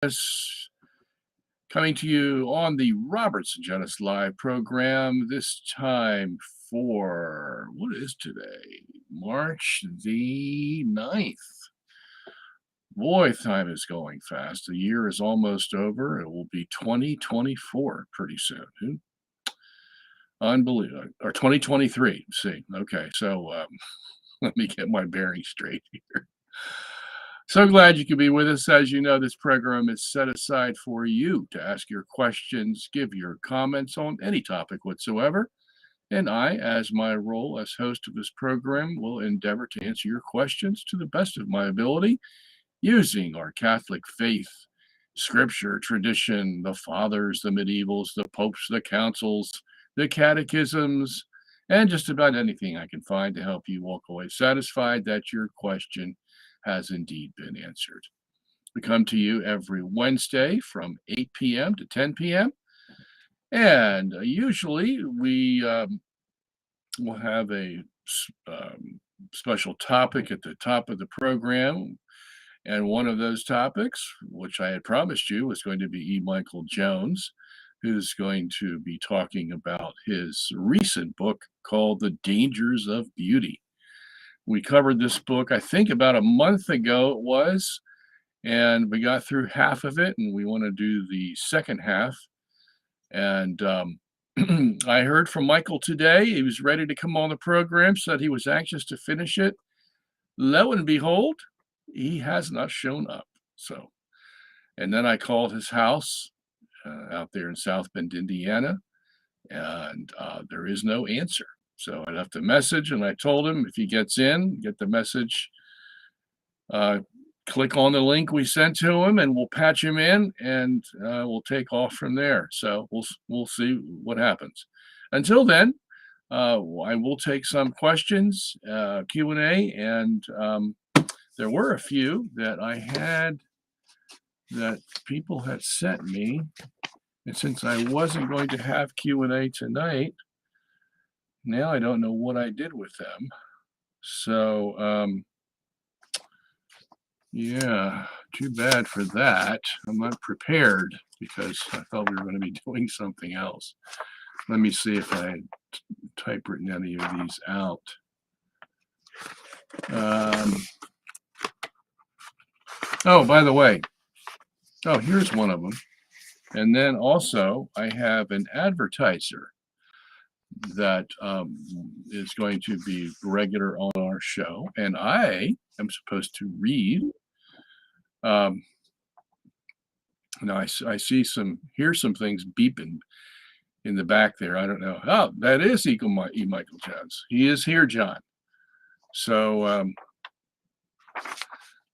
Sungenis, coming to you on the Robert Sungenis Live program, this time for, what is today? March the 9th. Boy, time is going fast. The year is almost over. It will be 2024 pretty soon. Unbelievable. Or 2023. See, okay, so let me get my bearings straight here. So glad you could be with us. As you know, this program is set aside for you to ask your questions, give your comments on any topic whatsoever. And I, as my role as host of this program, will endeavor to answer your questions to the best of my ability using our Catholic faith, scripture, tradition, the fathers, the medievals, the popes, the councils, the catechisms, and just about anything I can find to help you walk away satisfied that your question has indeed been answered. We come to you every Wednesday from 8 p.m. to 10 p.m. And usually we will have a special topic at the top of the program. And one of those topics, which I had promised you, was going to be E. Michael Jones, who's going to be talking about his recent book called The Dangers of Beauty. We covered this book, I think about a month ago it was, and we got through half of it, and we want to do the second half. And I heard from Michael today. He was ready to come on the program, said he was anxious to finish it. Lo and behold, he has not shown up. So, and then I called his house out there in South Bend, Indiana, and there is no answer. So I left a message and I told him if he gets in, get the message, click on the link we sent to him and we'll patch him in and we'll take off from there. So we'll see what happens. Until then, I will take some questions, Q&A, and there were a few that I had that people had sent me. And since I wasn't going to have Q&A tonight, now I don't know what I did with them. So, yeah, too bad for that. I'm not prepared because I thought we were going to be doing something else. Let me see if I had typewritten any of these out. Oh, by the way, here's one of them. And then also I have an advertiser that is going to be regular on our show, and I am supposed to read. Now I see hear some things beeping in the back there. I don't know. Oh, that is E. Michael Jones. He is here, John. So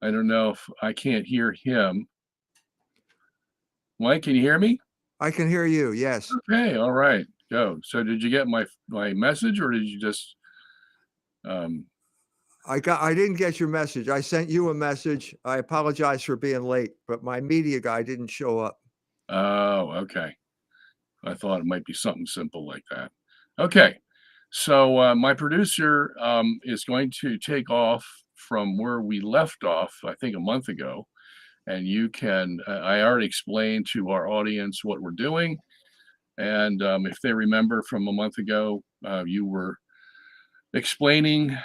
I don't know if I can't hear him. Mike, can you hear me? I can hear you. Yes. Okay. All right. Go. So did you get my message, or did you just I didn't get your message. I sent you a message. I apologize for being late, but my media guy didn't show up. Oh, okay. I thought it might be something simple like that. Okay. So my producer is going to take off from where we left off, I think a month ago. And you can, I already explained to our audience what we're doing. And if they remember from a month ago, you were explaining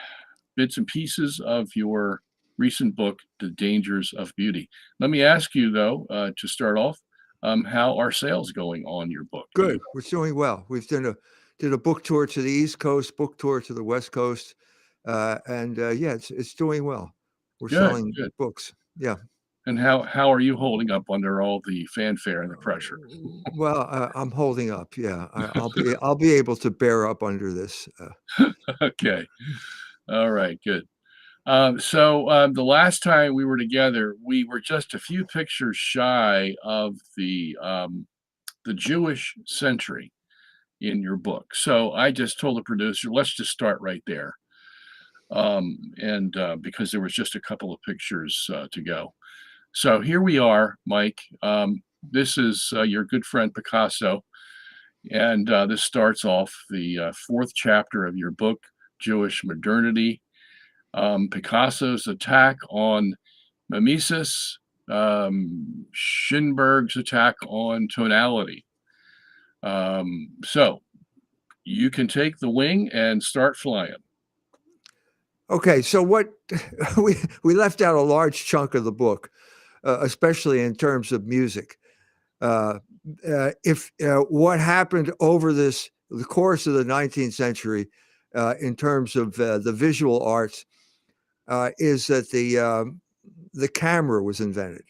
bits and pieces of your recent book, The Dangers of Beauty. Let me ask you, though, to start off, how are sales going on your book? Good. We're doing well. We've did a book tour to the East Coast, book tour to the West Coast. And yeah, it's doing well. We're selling books. Yeah. And how are you holding up under all the fanfare and the pressure? Well, I'm holding up. Yeah, I'll be able to bear up under this. Okay, all right, good. So the last time we were together, we were just a few pictures shy of the Jewish century in your book. So I just told the producer, let's just start right there, and because there was just a couple of pictures to go. So here we are, Mike. This is your good friend Picasso, and this starts off the fourth chapter of your book, Jewish Modernity. Picasso's attack on Mimesis, Schoenberg's attack on tonality. So you can take the wing and start flying. Okay, so what we left out a large chunk of the book, especially in terms of music. If what happened over the course of the 19th century in terms of the visual arts is that the camera was invented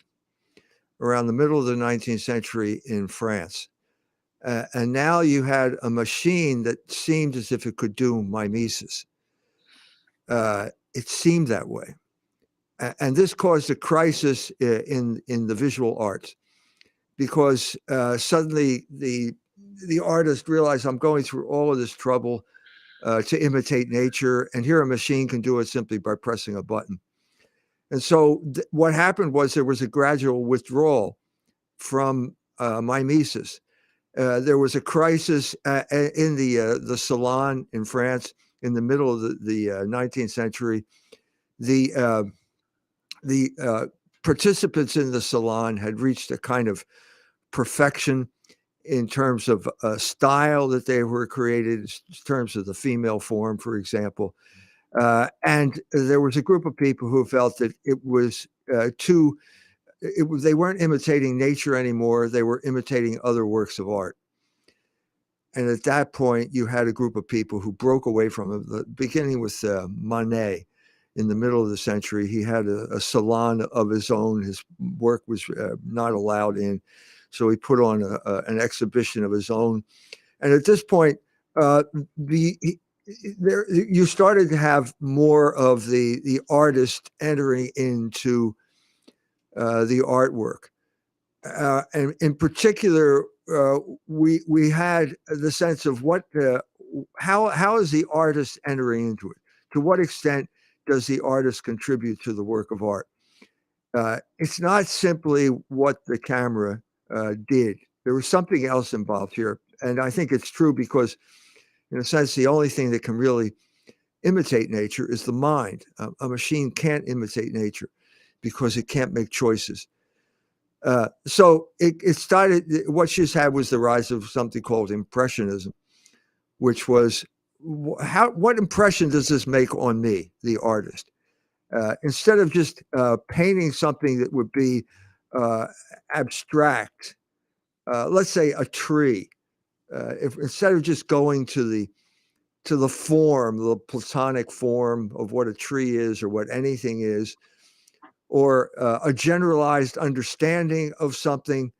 around the middle of the 19th century in France. And now you had a machine that seemed as if it could do mimesis. It seemed that way. And this caused a crisis in the visual arts, because suddenly the artist realized, I'm going through all of this trouble to imitate nature, and here a machine can do it simply by pressing a button. And so what happened was there was a gradual withdrawal from mimesis. There was a crisis in the salon in France in the middle of the 19th century. The participants in the salon had reached a kind of perfection in terms of style that they were created, in terms of the female form, for example. And there was a group of people who felt that it was they weren't imitating nature anymore. They were imitating other works of art. And at that point, you had a group of people who broke away from it, beginning with Manet. In the middle of the century, he had a salon of his own. His work was not allowed in, so he put on an exhibition of his own. And at this point, you started to have more of the artist entering into the artwork, and in particular, we had the sense of how is the artist entering into it? To what extent does the artist contribute to the work of art? It's not simply what the camera did. There was something else involved here. And I think it's true because, in a sense, the only thing that can really imitate nature is the mind. A machine can't imitate nature because it can't make choices. So it started, what you had was the rise of something called Impressionism, which was, what impression does this make on me, the artist? Instead of just painting something that would be abstract, let's say a tree, if instead of just going to the form, the platonic form of what a tree is or what anything is, or a generalized understanding of something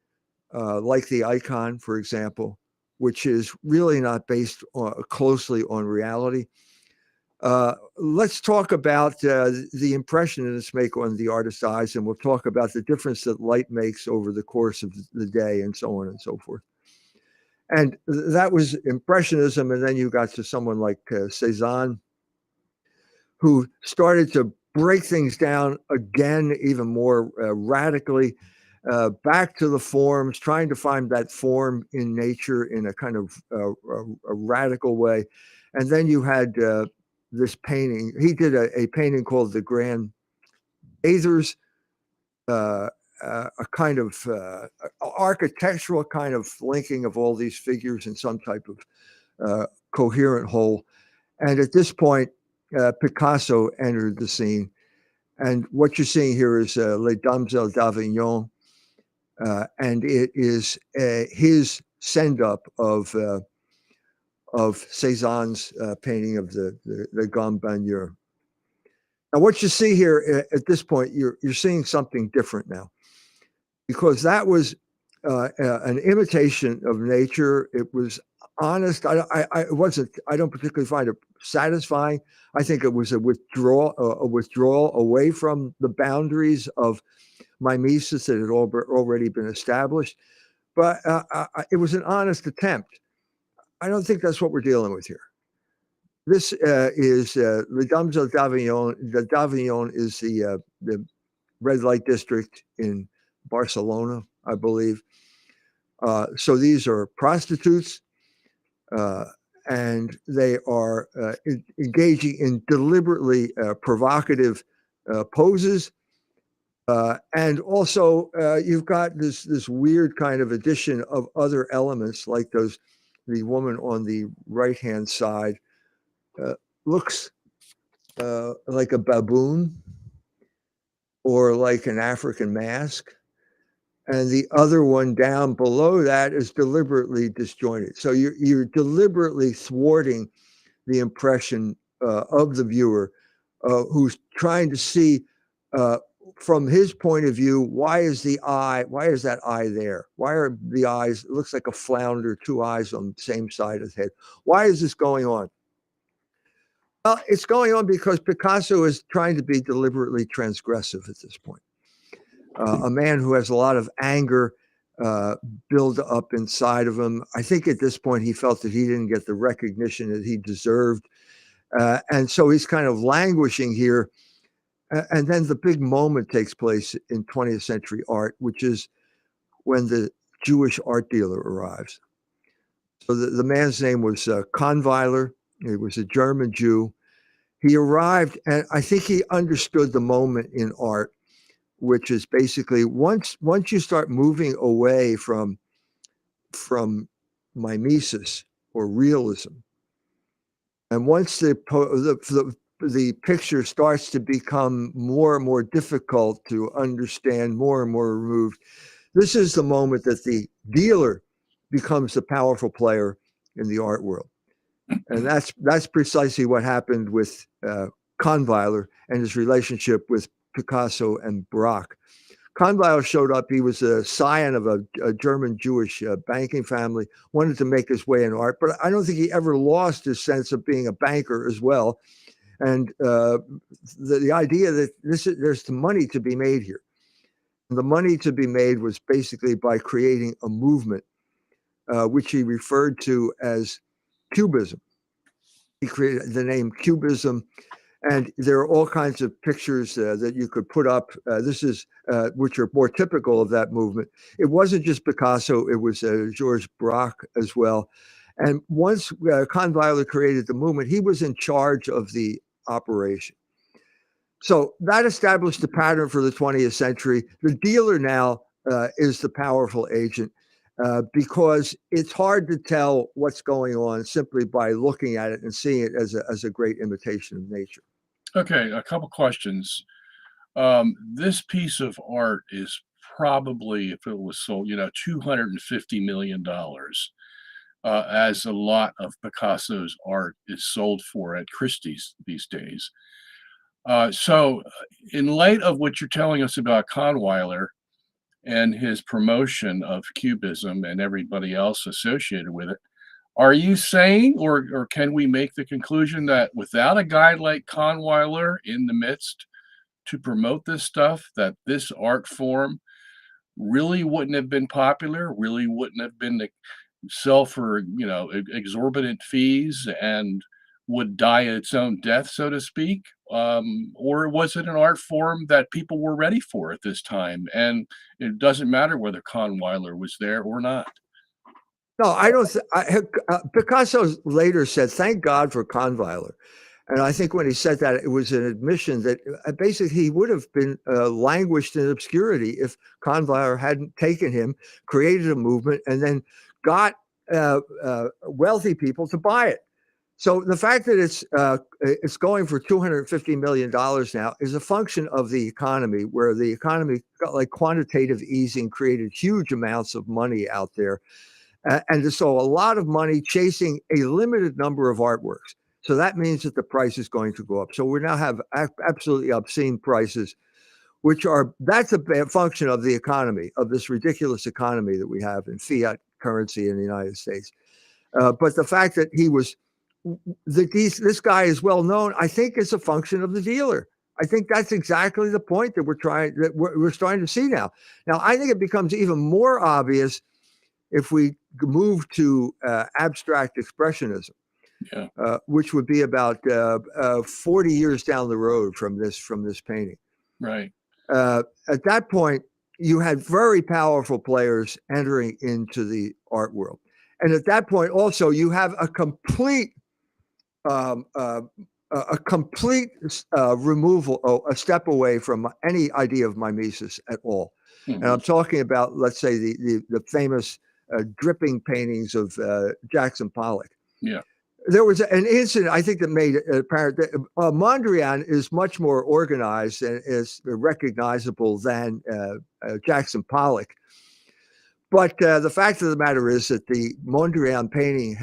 like the icon, for example, which is really not based closely on reality. Let's talk about the impression it's make on the artist's eyes, and we'll talk about the difference that light makes over the course of the day, and so on and so forth. And that was Impressionism, and then you got to someone like Cézanne, who started to break things down again, even more radically, back to the forms, trying to find that form in nature in a kind of a radical way. And then you had this painting. He did a painting called The Grand Bathers, a kind of architectural kind of linking of all these figures in some type of coherent whole. And at this point, Picasso entered the scene. And what you're seeing here is Les Demoiselles d'Avignon. And it is his send-up of Cézanne's painting of the Grand Bagneur. Now, what you see here at this point, you're seeing something different now, because that was an imitation of nature. It was honest. It wasn't. I don't particularly find it satisfying. I think it was a withdrawal away from the boundaries of mimesis that had already been established. But it was an honest attempt. I don't think that's what we're dealing with here. This is Les Demoiselles d'Avignon. The d'Avignon is the red light district in Barcelona, I believe. So these are prostitutes, and they are engaging in deliberately provocative poses. And also, you've got this weird kind of addition of other elements, like the woman on the right-hand side looks like a baboon or like an African mask. And the other one down below that is deliberately disjointed. So you're deliberately thwarting the impression of the viewer who's trying to see from his point of view, why is that eye there? Why are the eyes, it looks like a flounder, two eyes on the same side of the head. Why is this going on? Well, it's going on because Picasso is trying to be deliberately transgressive at this point. A man who has a lot of anger build up inside of him. I think at this point he felt that he didn't get the recognition that he deserved. And so he's kind of languishing here. And then the big moment takes place in 20th century art, which is when the Jewish art dealer arrives. So the man's name was Kahnweiler. He was a German Jew. He arrived, and I think he understood the moment in art, which is basically once you start moving away from mimesis or realism, and once the picture starts to become more and more difficult to understand, more and more removed, this is the moment that the dealer becomes the powerful player in the art world. And that's precisely what happened with Kahnweiler and his relationship with Picasso and Braque. Kahnweiler showed up. He was a scion of a German Jewish banking family, wanted to make his way in art, but I don't think he ever lost his sense of being a banker as well. And the idea that there's the money to be made here. And the money to be made was basically by creating a movement, which he referred to as Cubism. He created the name Cubism, and there are all kinds of pictures that you could put up. This is which are more typical of that movement. It wasn't just Picasso; it was Georges Braque as well. And once Kahnweiler created the movement, he was in charge of the operation. So that established the pattern for the 20th century. The dealer now is the powerful agent. Because it's hard to tell what's going on simply by looking at it and seeing it as a great imitation of nature. Okay, a couple questions. This piece of art is probably, if it was sold, $250 million, as a lot of Picasso's art is sold for at Christie's these days. So in light of what you're telling us about Kahnweiler and his promotion of Cubism and everybody else associated with it, are you saying, or can we make the conclusion that without a guy like Kahnweiler in the midst to promote this stuff, that this art form really wouldn't have been popular, really wouldn't have been to sell for, exorbitant fees and would die its own death, so to speak? Or was it an art form that people were ready for at this time? And it doesn't matter whether Kahnweiler was there or not. No, I don't. Picasso later said, "Thank God for Kahnweiler," and I think when he said that, it was an admission that basically he would have been languished in obscurity if Kahnweiler hadn't taken him, created a movement, and then got wealthy people to buy it. So the fact that it's going for $250 million now is a function of the economy, where the economy got like quantitative easing, created huge amounts of money out there. And so a lot of money chasing a limited number of artworks. So that means that the price is going to go up. So we now have absolutely obscene prices, that's a function of the economy, of this ridiculous economy that we have in fiat currency in the United States. But the fact that this guy is well known, I think is a function of the dealer. I think that's exactly the point that we're starting to see now. Now, I think it becomes even more obvious if we move to abstract expressionism, which would be about 40 years down the road from this painting. Right. At that point, you had very powerful players entering into the art world. And at that point, also, you have a complete a complete removal, a step away from any idea of mimesis at all. And I'm talking about, let's say, the famous dripping paintings of Jackson Pollock. Yeah. There was an incident, I think, that made it apparent that Mondrian is much more organized and is recognizable than Jackson Pollock. But the fact of the matter is that the Mondrian painting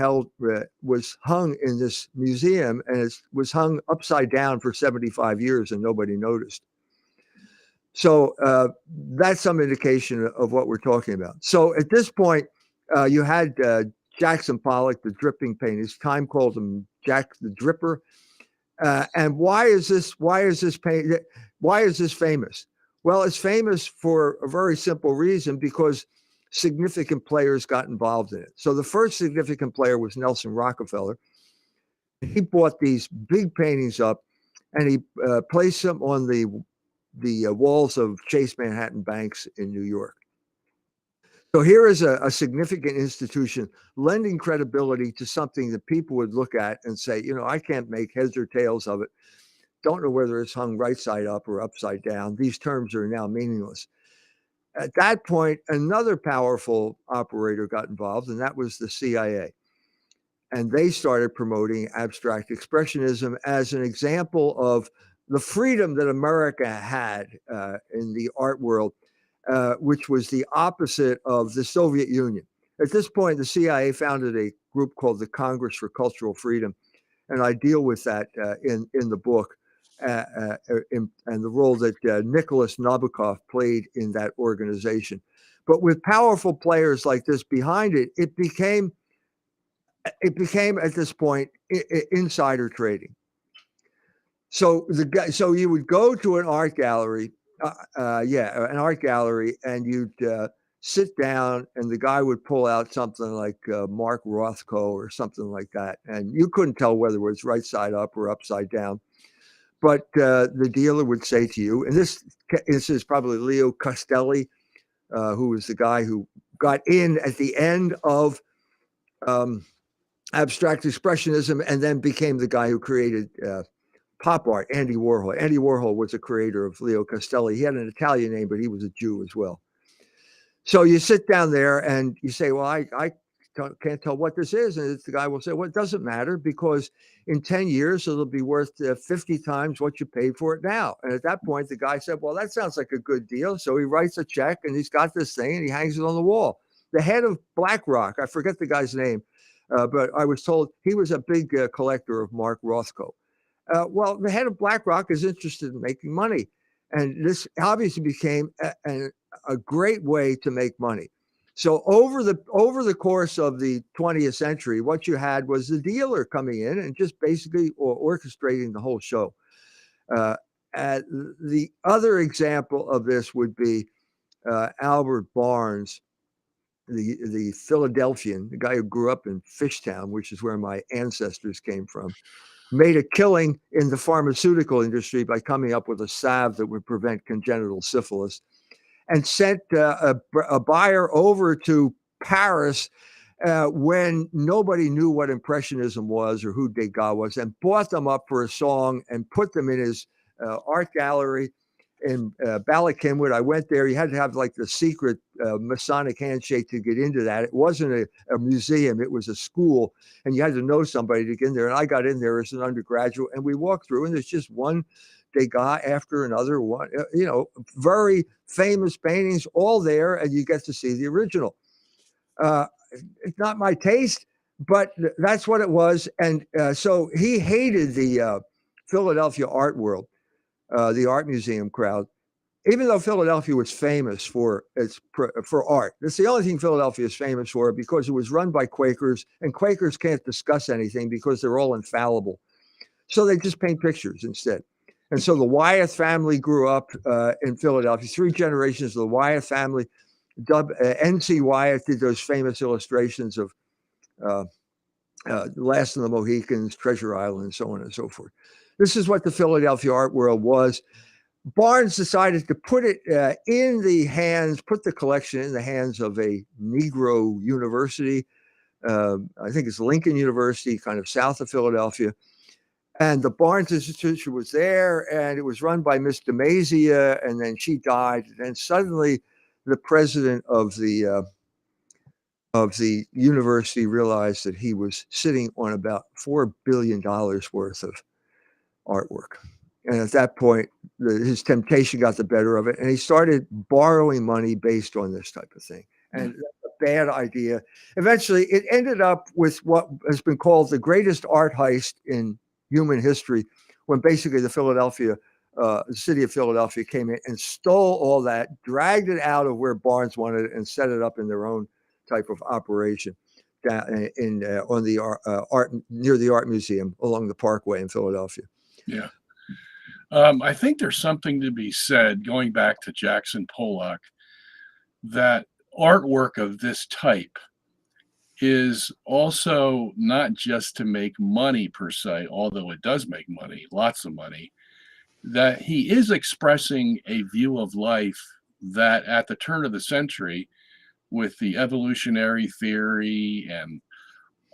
was hung in this museum, and it was hung upside down for 75 years, and nobody noticed. So that's some indication of what we're talking about. So at this point, you had Jackson Pollock, the dripping paintings. Time called him Jack the Dripper. And why is this famous? Well, it's famous for a very simple reason, because significant players got involved in it. So the first significant player was Nelson Rockefeller. He bought these big paintings up, and he placed them on the walls of Chase Manhattan banks in New York. So here is a significant institution lending credibility to something that people would look at and say, I can't make heads or tails of it. Don't know whether it's hung right side up or upside down. These terms are now meaningless. At that point, another powerful operator got involved, and that was the CIA. And they started promoting abstract expressionism as an example of the freedom that America had in the art world, which was the opposite of the Soviet Union. At this point, the CIA founded a group called the Congress for Cultural Freedom, and I deal with that in the book. And the role that Nicholas Nabokov played in that organization. But with powerful players like this behind it, it became at this point insider trading. So you would go to an art gallery, and you'd sit down, and the guy would pull out something like Mark Rothko or something like that, and you couldn't tell whether it was right side up or upside down. But the dealer would say to you, and this is probably Leo Castelli, who was the guy who got in at the end of abstract expressionism and then became the guy who created pop art, Andy Warhol. Andy Warhol was a creator of Leo Castelli. He had an Italian name, but he was a Jew as well. So you sit down there and you say, well, I can't tell what this is. And the guy will say, well, it doesn't matter, because in 10 years, it'll be worth 50 times what you paid for it now. And at that point, the guy said, well, that sounds like a good deal. So he writes a check, and he's got this thing, and he hangs it on the wall. The head of BlackRock, I forget the guy's name, but I was told he was a big collector of Mark Rothko. Well, the head of BlackRock is interested in making money. And this obviously became a great way to make money. So over the course of the 20th century, what you had was the dealer coming in and just basically orchestrating the whole show. The other example of this would be Albert Barnes, the Philadelphian, the guy who grew up in Fishtown, which is where my ancestors came from, made a killing in the pharmaceutical industry by coming up with a salve that would prevent congenital syphilis, and sent a buyer over to Paris when nobody knew what Impressionism was or who Degas was, and bought them up for a song and put them in his art gallery in Ballackinwood. I went there. You had to have like the secret Masonic handshake to get into that. It wasn't a museum. It was a school, and you had to know somebody to get in there. And I got in there as an undergraduate, and we walked through, and there's just one Degas after another, one, very famous paintings all there, and you get to see the original. It's not my taste, but that's what it was. And so he hated the Philadelphia art world, the art museum crowd, even though Philadelphia was famous for art. That's the only thing Philadelphia is famous for, because it was run by Quakers, and Quakers can't discuss anything because they're all infallible. So they just paint pictures instead. And so the Wyeth family grew up in Philadelphia. 3 generations of the Wyeth family. N.C. Wyeth did those famous illustrations of Last of the Mohicans, Treasure Island, and so on and so forth. This is what the Philadelphia art world was. Barnes decided to put the collection in the hands of a Negro university. I think it's Lincoln University, kind of south of Philadelphia. And the Barnes Institution was there, and it was run by Miss DeMazia, and then she died. And then suddenly the president of the university realized that he was sitting on about $4 billion worth of artwork. And at that point, his temptation got the better of it, and he started borrowing money based on this type of thing. And that's a bad idea. Eventually, it ended up with what has been called the greatest art heist in human history, when basically the city of Philadelphia came in and stole all that, dragged it out of where Barnes wanted it, and set it up in their own type of operation down on the art near the art museum along the Parkway in Philadelphia. Yeah. I think there's something to be said, going back to Jackson Pollock, that artwork of this type is also not just to make money per se, although it does make money, lots of money, that he is expressing a view of life that at the turn of the century, with the evolutionary theory and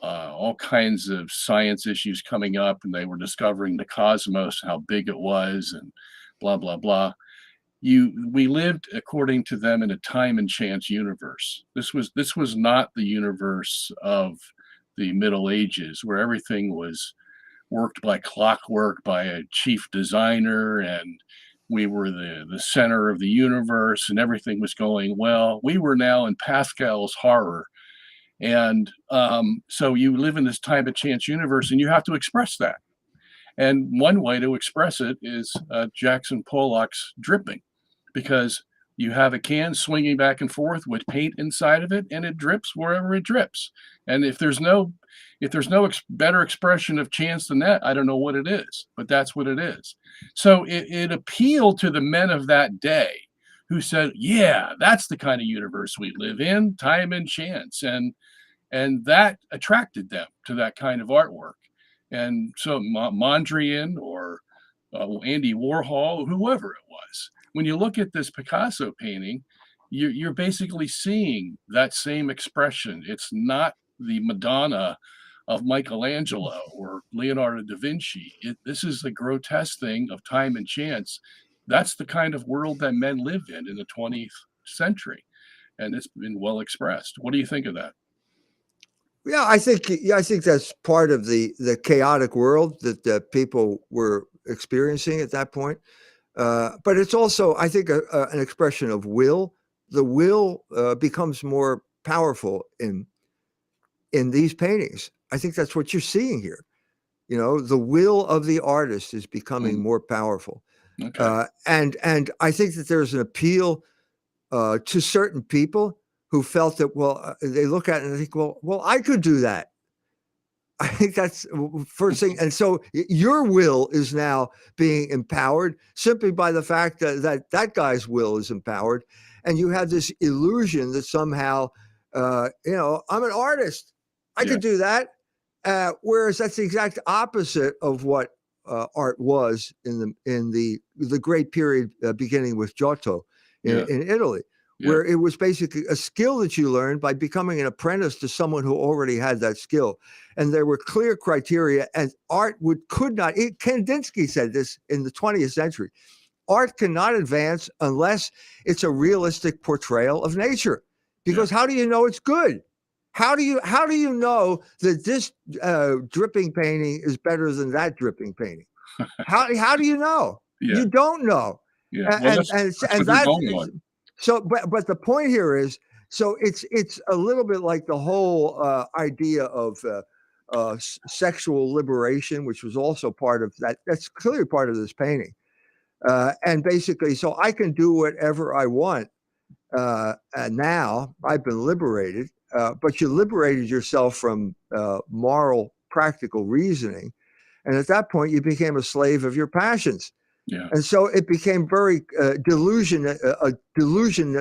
all kinds of science issues coming up, and they were discovering the cosmos, how big it was, and blah, blah, blah. We lived, according to them, in a time and chance universe. This was not the universe of the Middle Ages, where everything was worked by clockwork by a chief designer, and we were the center of the universe, and everything was going well. We were now in Pascal's horror. And so you live in this time and chance universe, and you have to express that. And one way to express it is Jackson Pollock's dripping, because you have a can swinging back and forth with paint inside of it, and it drips wherever it drips. And if there's no better expression of chance than that, I don't know what it is, but that's what it is. So it appealed to the men of that day, who said, yeah, that's the kind of universe we live in, time and chance. And that attracted them to that kind of artwork. And so Mondrian or Andy Warhol, whoever it was, when you look at this Picasso painting, you're basically seeing that same expression. It's not the Madonna of Michelangelo or Leonardo da Vinci. This is the grotesque thing of time and chance. That's the kind of world that men lived in the 20th century. And it's been well expressed. What do you think of that? Yeah, I think that's part of the chaotic world that people were experiencing at that point. But it's also, I think, an expression of will. The will becomes more powerful in these paintings. I think that's what you're seeing here. You know, the will of the artist is becoming more powerful. Okay. And I think that there's an appeal to certain people who felt that, well, they look at it and they think, well, I could do that. I think that's first thing. And so your will is now being empowered simply by the fact that guy's will is empowered. And you have this illusion that somehow, I'm an artist. I could do that. Whereas that's the exact opposite of what art was in the great period beginning with Giotto in Italy. Where it was basically a skill that you learned by becoming an apprentice to someone who already had that skill. And there were clear criteria, and art could not, Kandinsky said this in the 20th century, art cannot advance unless it's a realistic portrayal of nature. Because how do you know it's good? How do you know that this dripping painting is better than that dripping painting? How do you know? You don't know. Yeah. Well, So, but the point here is, so it's a little bit like the whole idea of sexual liberation, which was also part of that. That's clearly part of this painting. And basically, so I can do whatever I want. And now I've been liberated, but you liberated yourself from moral, practical reasoning. And at that point, you became a slave of your passions. Yeah. And so it became very a delusion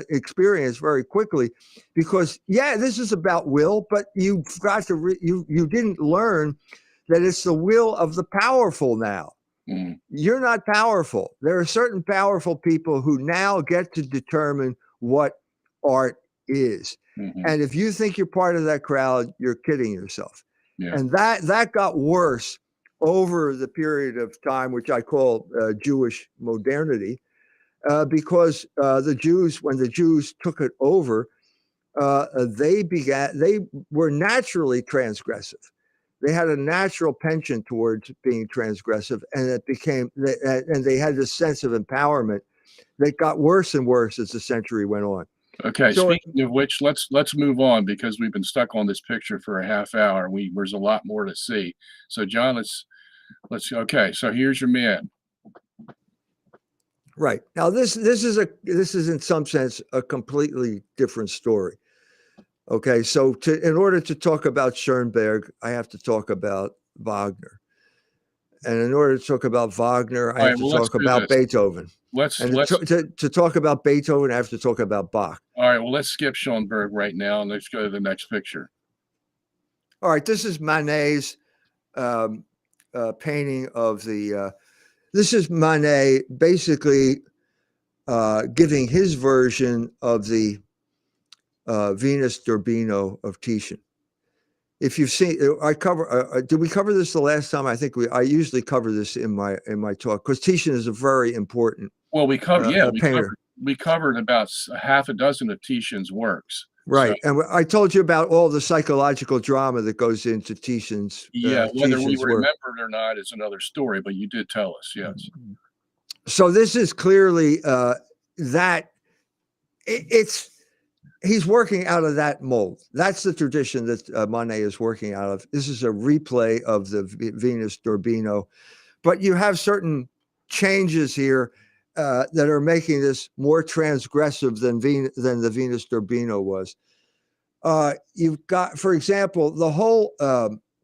experience very quickly, because this is about will, but you forgot to you didn't learn that it's the will of the powerful now. Mm. You're not powerful. There are certain powerful people who now get to determine what art is. Mm-hmm. And if you think you're part of that crowd, you're kidding yourself. Yeah. And that got worse over the period of time, which I call Jewish modernity, because the Jews, when the Jews took it over, they were naturally transgressive. They had a natural penchant towards being transgressive, and and they had this sense of empowerment that got worse and worse as the century went on. Okay, So, speaking of which, let's move on because we've been stuck on this picture for a half hour. There's a lot more to see. So John, okay, so here's your man. right. Now this is in some sense a completely different story. Okay, so in order to talk about Schoenberg, I have to talk about Wagner. And in order to talk about Wagner, I have to talk about Beethoven. To talk about Beethoven, I have to talk about Bach. All right, well, let's skip Schoenberg right now and let's go to the next picture. All right, this is Manet's painting of the, this is Manet basically giving his version of the Venus d'Urbino of Titian. If you've seen, did we cover this the last time? I think I usually cover this in my talk because Titian is a very important. Well, we covered about half a dozen of Titian's works. Right, so, and I told you about all the psychological drama that goes into Titian's. Whether we remember it or not is another story, but you did tell us, yes. So this is clearly he's working out of that mold. That's the tradition that Manet is working out of. This is a replay of the Venus d'Urbino, but you have certain changes here that are making this more transgressive than the Venus d'Urbino was. You've got, for example, the whole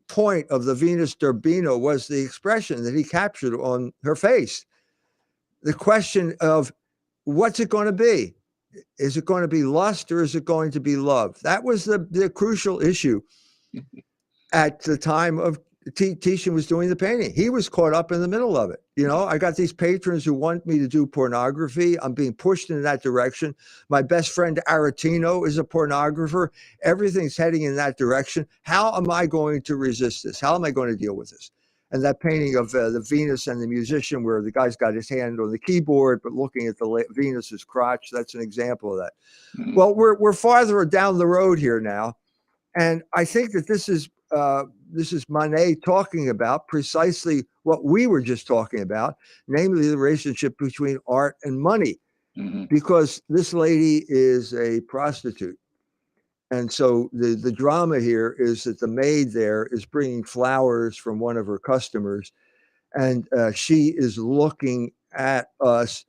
point of the Venus d'Urbino was the expression that he captured on her face. The question of what's it going to be? Is it going to be lust or is it going to be love? That was the crucial issue at the time of Titian was doing the painting. He was caught up in the middle of it. You know, I got these patrons who want me to do pornography. I'm being pushed in that direction. My best friend Aretino is a pornographer. Everything's heading in that direction. How am I going to resist this? How am I going to deal with this? And that painting of the Venus and the musician where the guy's got his hand on the keyboard, but looking at the Venus's crotch, that's an example of that. Mm-hmm. Well, we're farther down the road here now. And I think that this is Manet talking about precisely what we were just talking about, namely the relationship between art and money, mm-hmm. because this lady is a prostitute. And so the drama here is that the maid there is bringing flowers from one of her customers, and she is looking at us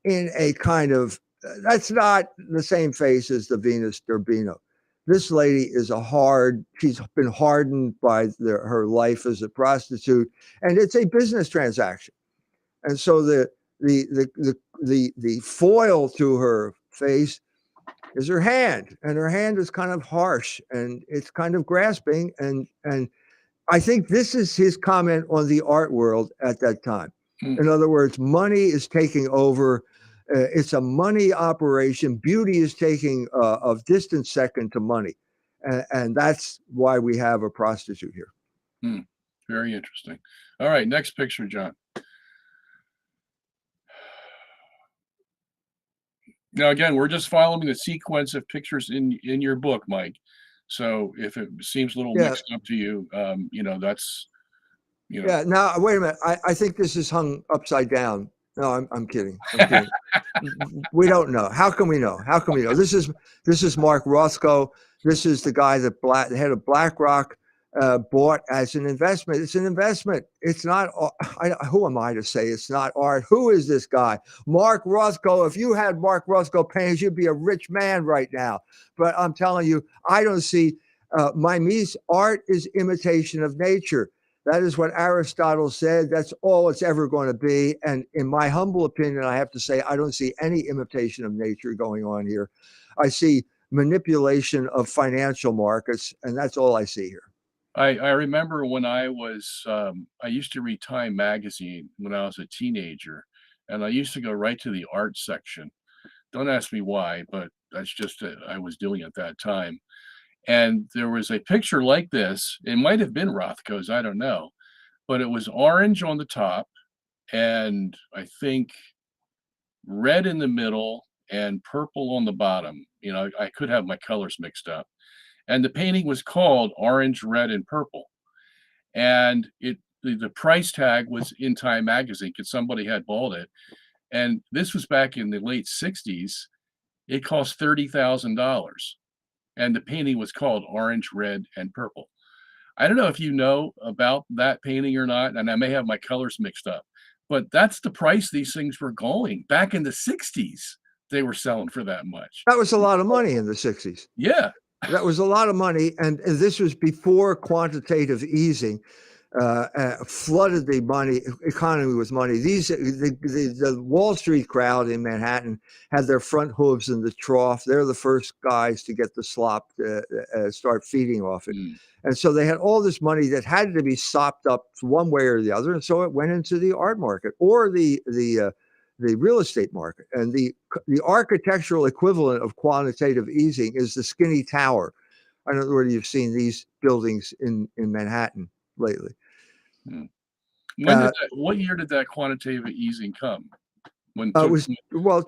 in a kind of, that's not the same face as the Venus d'Urbino. This lady is she's been hardened by her life as a prostitute, and it's a business transaction. And so the foil to her face is her hand, and her hand is kind of harsh and it's kind of grasping. And I think this is his comment on the art world at that time. Mm. In other words, money is taking over. It's a money operation. Beauty is taking a distant second to money. And that's why we have a prostitute here. Hmm. Very interesting. All right, next picture, John. Now, again, we're just following the sequence of pictures in your book, Mike. So if it seems a little mixed up to you, that's, Yeah, now, wait a minute. I think this is hung upside down. No, I'm kidding. I'm kidding. We don't know. How can we know? How can we know? This is Mark Rothko. This is the guy that the head of BlackRock bought as an investment. It's an investment. It's not. Who am I to say it's not art? Who is this guy? Mark Rothko. If you had Mark Rothko paintings, you'd be a rich man right now. But I'm telling you, I don't see. Mimesis art is imitation of nature. That is what Aristotle said. That's all it's ever going to be. And in my humble opinion, I have to say, I don't see any imitation of nature going on here. I see manipulation of financial markets, and that's all I see here. I remember when I used to read Time magazine when I was a teenager, and I used to go right to the art section. Don't ask me why, but that's just what I was doing at that time. And there was a picture like this. It might have been Rothko's, I don't know. but it was orange on the top and I think red in the middle and purple on the bottom. You know, I could have my colors mixed up. And the painting was called Orange, Red, and Purple. And the price tag was in Time magazine because somebody had bought it. And this was back in the late 60s. It cost $30,000. And the painting was called Orange, Red, and Purple. I don't know if you know about that painting or not, and I may have my colors mixed up, but that's the price these things were going. Back in the 60s, they were selling for that much. That was a lot of money in the 60s. Yeah. That was a lot of money, and this was before quantitative easing flooded the money economy with money. The Wall Street crowd in Manhattan had their front hooves in the trough. They're the first guys to get the slop, start feeding off it. And so they had all this money that had to be sopped up one way or the other, and so it went into the art market or the real estate market. And the architectural equivalent of quantitative easing is the skinny tower. I don't know whether you've seen these buildings in Manhattan lately. What year did that quantitative easing come? It was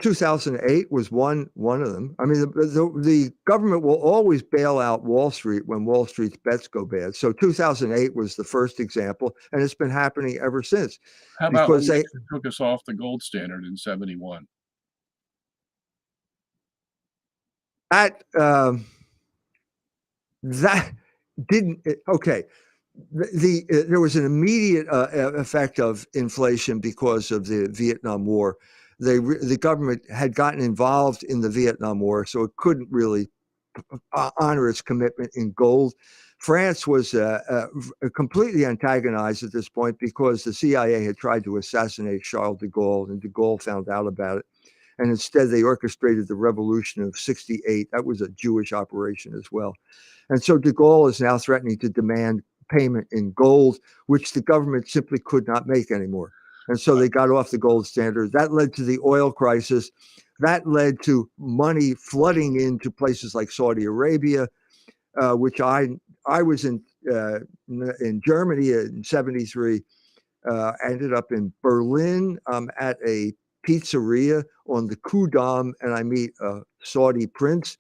2008 was one of them. I mean, the government will always bail out Wall Street when Wall Street's bets go bad. So 2008 was the first example, and it's been happening ever since. How about when they took us off the gold standard in 71? That didn't okay. There was an immediate effect of inflation because of the Vietnam War. The government had gotten involved in the Vietnam War, so it couldn't really honor its commitment in gold. France was completely antagonized at this point because the CIA had tried to assassinate Charles de Gaulle, and de Gaulle found out about it. And instead, they orchestrated the revolution of '68. That was a Jewish operation as well. And so de Gaulle is now threatening to demand payment in gold, which the government simply could not make anymore. And so they got off the gold standard. That led to the oil crisis. That led to money flooding into places like Saudi Arabia, which I was in Germany in '73. Ended up in Berlin at a pizzeria on the Kudamm, and I meet a Saudi prince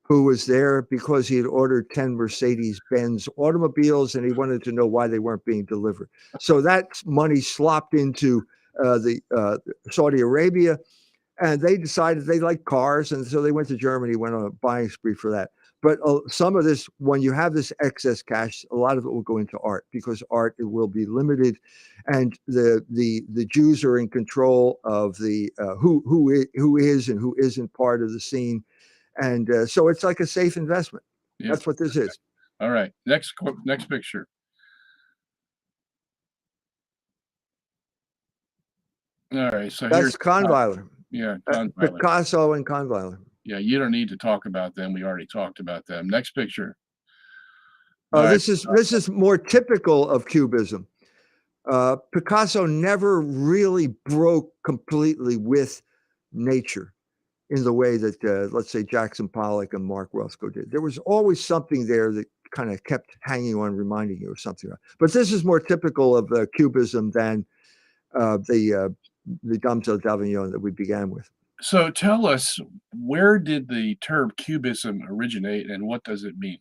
who was there because he had ordered 10 Mercedes-Benz automobiles, and he wanted to know why they weren't being delivered. So that money slopped into Saudi Arabia, and they decided they liked cars, and so they went to Germany, went on a buying spree for that. But some of this, when you have this excess cash, a lot of it will go into art because art will be limited, and the Jews are in control of the who is and who isn't part of the scene, and so it's like a safe investment. Yep. That's what this is. All right, next picture. All right, so that's Kahnweiler. Yeah, Picasso and Kahnweiler. Yeah, you don't need to talk about them. We already talked about them. Next picture. This is more typical of Cubism. Picasso never really broke completely with nature in the way that, let's say, Jackson Pollock and Mark Rothko did. There was always something there that kind of kept hanging on, reminding you of something. But this is more typical of Cubism than the Damsel d'Avignon that we began with. So tell us, where did the term Cubism originate, and what does it mean?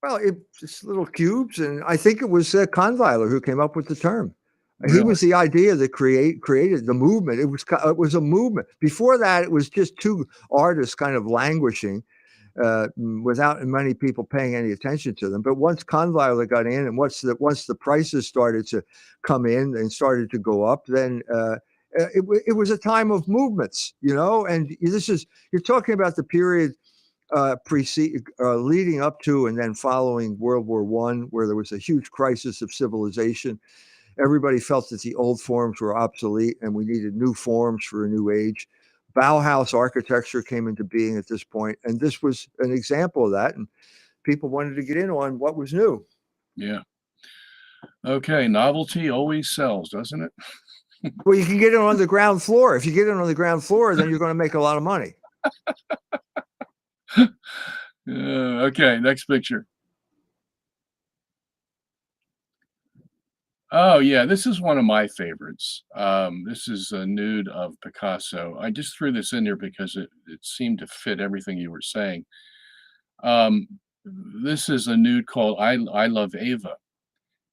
Well, it's little cubes, and I think it was Kahnweiler who came up with the term. Really? He was the idea that created the movement. It was a movement. Before that, it was just two artists kind of languishing without many people paying any attention to them. But once Kahnweiler got in, and once the prices started to come in and started to go up, then it was a time of movements, you know. And you're talking about the period leading up to and then following World War I, where there was a huge crisis of civilization. Everybody felt that the old forms were obsolete and we needed new forms for a new age. Bauhaus architecture came into being at this point, and this was an example of that. And people wanted to get in on what was new. Yeah. Okay, novelty always sells, doesn't it? Well, you can get it on the ground floor. If you get it on the ground floor, then you're going to make a lot of money. Okay, next picture. Oh yeah, this is one of my favorites. This is a nude of Picasso. I just threw this in there because it seemed to fit everything you were saying. Um, this is a nude called I Love Ava,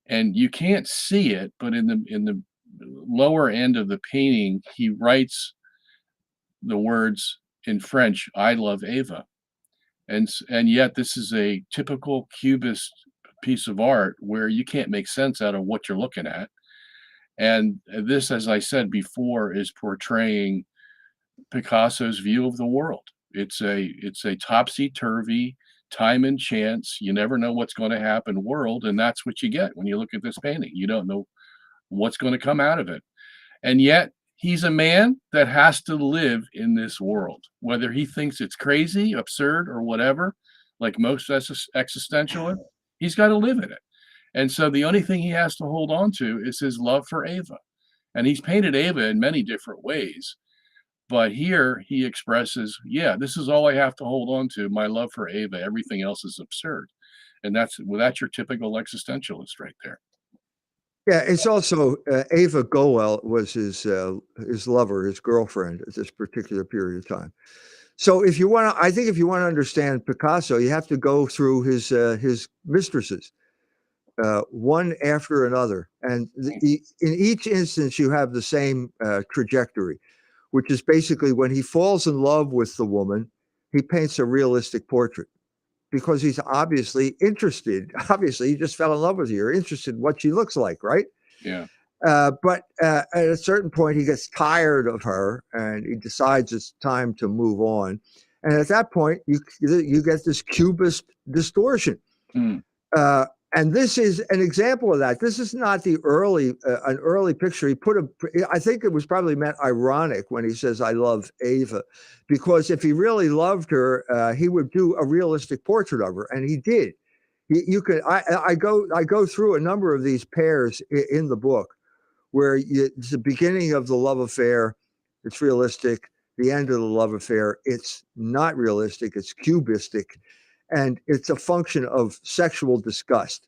and you can't see it, but in the lower end of the painting, he writes the words in French, "I love Ava." And yet this is a typical Cubist piece of art where you can't make sense out of what you're looking at. And this, as I said before, is portraying Picasso's view of the world. It's a topsy-turvy, time and chance, you never know what's going to happen world, and that's what you get when you look at this painting. You don't know what's going to come out of it. And yet he's a man that has to live in this world, whether he thinks it's crazy, absurd, or whatever, like most existentialists, he's got to live in it. And so the only thing he has to hold on to is his love for Ava. And he's painted Ava in many different ways. But here he expresses, yeah, this is all I have to hold on to, my love for Ava. Everything else is absurd. And that's your typical existentialist right there. Yeah, it's also Ava Goel was his lover, his girlfriend at this particular period of time. So if you want to, I think if you want to understand Picasso, you have to go through his mistresses, one after another, and in each instance you have the same trajectory, which is basically when he falls in love with the woman, he paints a realistic portrait because he's obviously interested. Obviously, he just fell in love with you. You're interested in what she looks like, right? Yeah. But at a certain point, he gets tired of her and he decides it's time to move on. And at that point, you get this cubist distortion. Mm. And this is an example of that. This is not the an early picture. I think it was probably meant ironic when he says, "I love Ava," because if he really loved her, he would do a realistic portrait of her, and he did. I go through a number of these pairs in the book, where it's the beginning of the love affair, it's realistic. The end of the love affair, it's not realistic. It's cubistic. And it's a function of sexual disgust.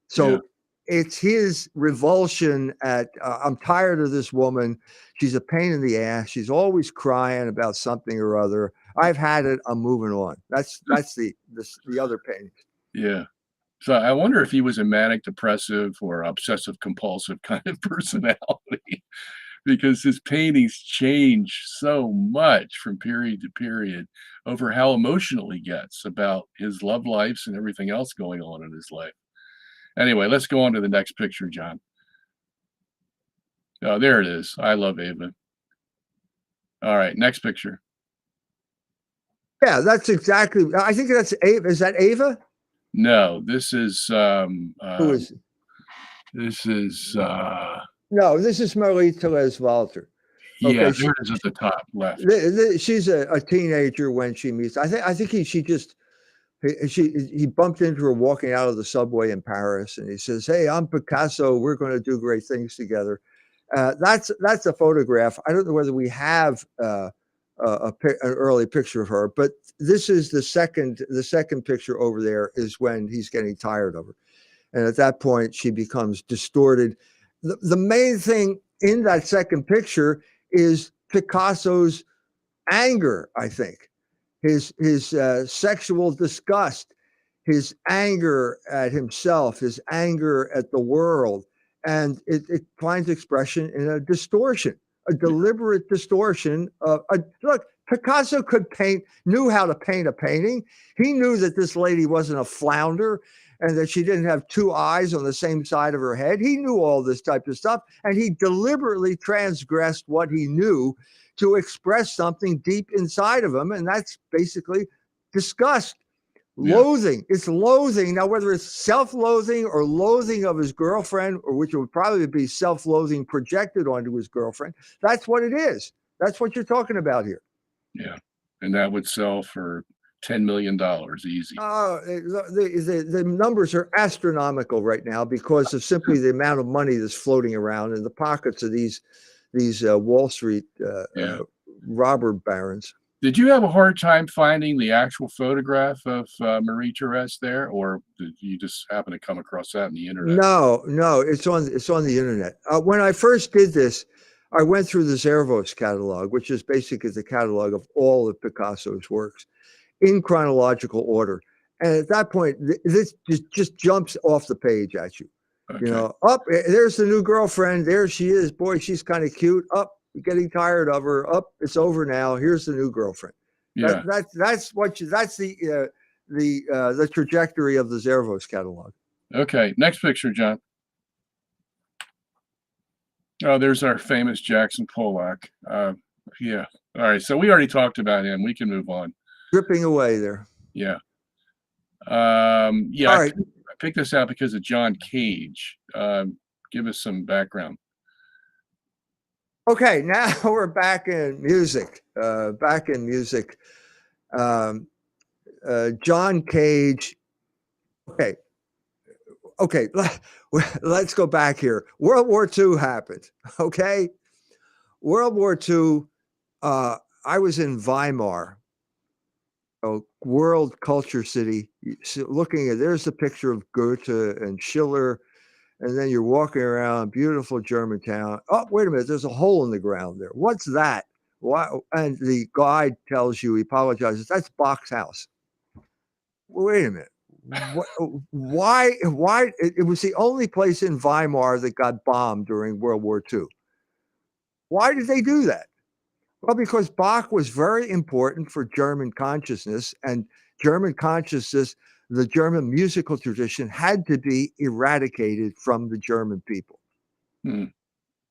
So Yeah. it's his revulsion at, I'm tired of this woman. She's a pain in the ass. She's always crying about something or other. I've had it. I'm moving on. That's the other painting. Yeah. So I wonder if he was a manic depressive or obsessive compulsive kind of personality, because his paintings change so much from period to period over how emotional he gets about his love lives and everything else going on in his life. Anyway, let's go on to the next picture, John. Oh, there it is. I love Ava. All right, next picture. Yeah, that's exactly. I think that's Ava. Is that Ava? No, this is Who is it? this is No, this is Marie-Thérèse Walter. yeah, Okay, there it is at the top left. she's a teenager when she meets. I think he bumped into her walking out of the subway in Paris, and he says, "Hey, I'm Picasso. We're going to do great things together." That's a photograph. I don't know whether we have an early picture of her, but this is the second picture over there is when he's getting tired of her. And at that point, she becomes distorted. The main thing in that second picture is Picasso's anger, I think. His sexual disgust, his anger at himself, his anger at the world. And it finds expression in a distortion, a deliberate distortion. Look, Picasso knew how to paint a painting. He knew that this lady wasn't a flounder and that she didn't have two eyes on the same side of her head. He knew all this type of stuff, and he deliberately transgressed what he knew to express something deep inside of him, and that's basically disgust, loathing. It's loathing. Now, whether it's self-loathing or loathing of his girlfriend, or which would probably be self-loathing projected onto his girlfriend, that's what it is. That's what you're talking about here. Yeah, and that would sell for $10 million easy. The numbers are astronomical right now because of simply the amount of money that's floating around in the pockets of these Wall Street robber barons. Did you have a hard time finding the actual photograph of Marie Therese there, or did you just happen to come across that on the internet? No, it's on the internet. When I first did this, I went through the Zervos catalog, which is basically the catalog of all of Picasso's works in chronological order. And at that point, this just jumps off the page at you. Okay. You know, up there's the new girlfriend. There she is. Boy, she's kind of cute. Up, getting tired of her. Up, it's over now. Here's the new girlfriend. Yeah. That's the trajectory of the Zervos catalog. Okay. Next picture, John. Oh, there's our famous Jackson Pollock. Yeah. All right. So we already talked about him. We can move on. Dripping away there. Yeah. Yeah. All right. I picked this out because of John Cage. Give us some background. Okay, now we're back in music. John Cage. Okay. Let's go back here. World War II happened. Okay, World War II. I was in Weimar, a world culture city. Looking at, there's a picture of Goethe and Schiller. And then you're walking around beautiful German town. Oh, wait a minute, there's a hole in the ground there. What's that? Why? And the guide tells you, he apologizes, that's Bach's house. Wait a minute. Why? It was the only place in Weimar that got bombed during World War II. Why did they do that? Well, because Bach was very important for German consciousness, and German consciousness, the German musical tradition, had to be eradicated from the German people.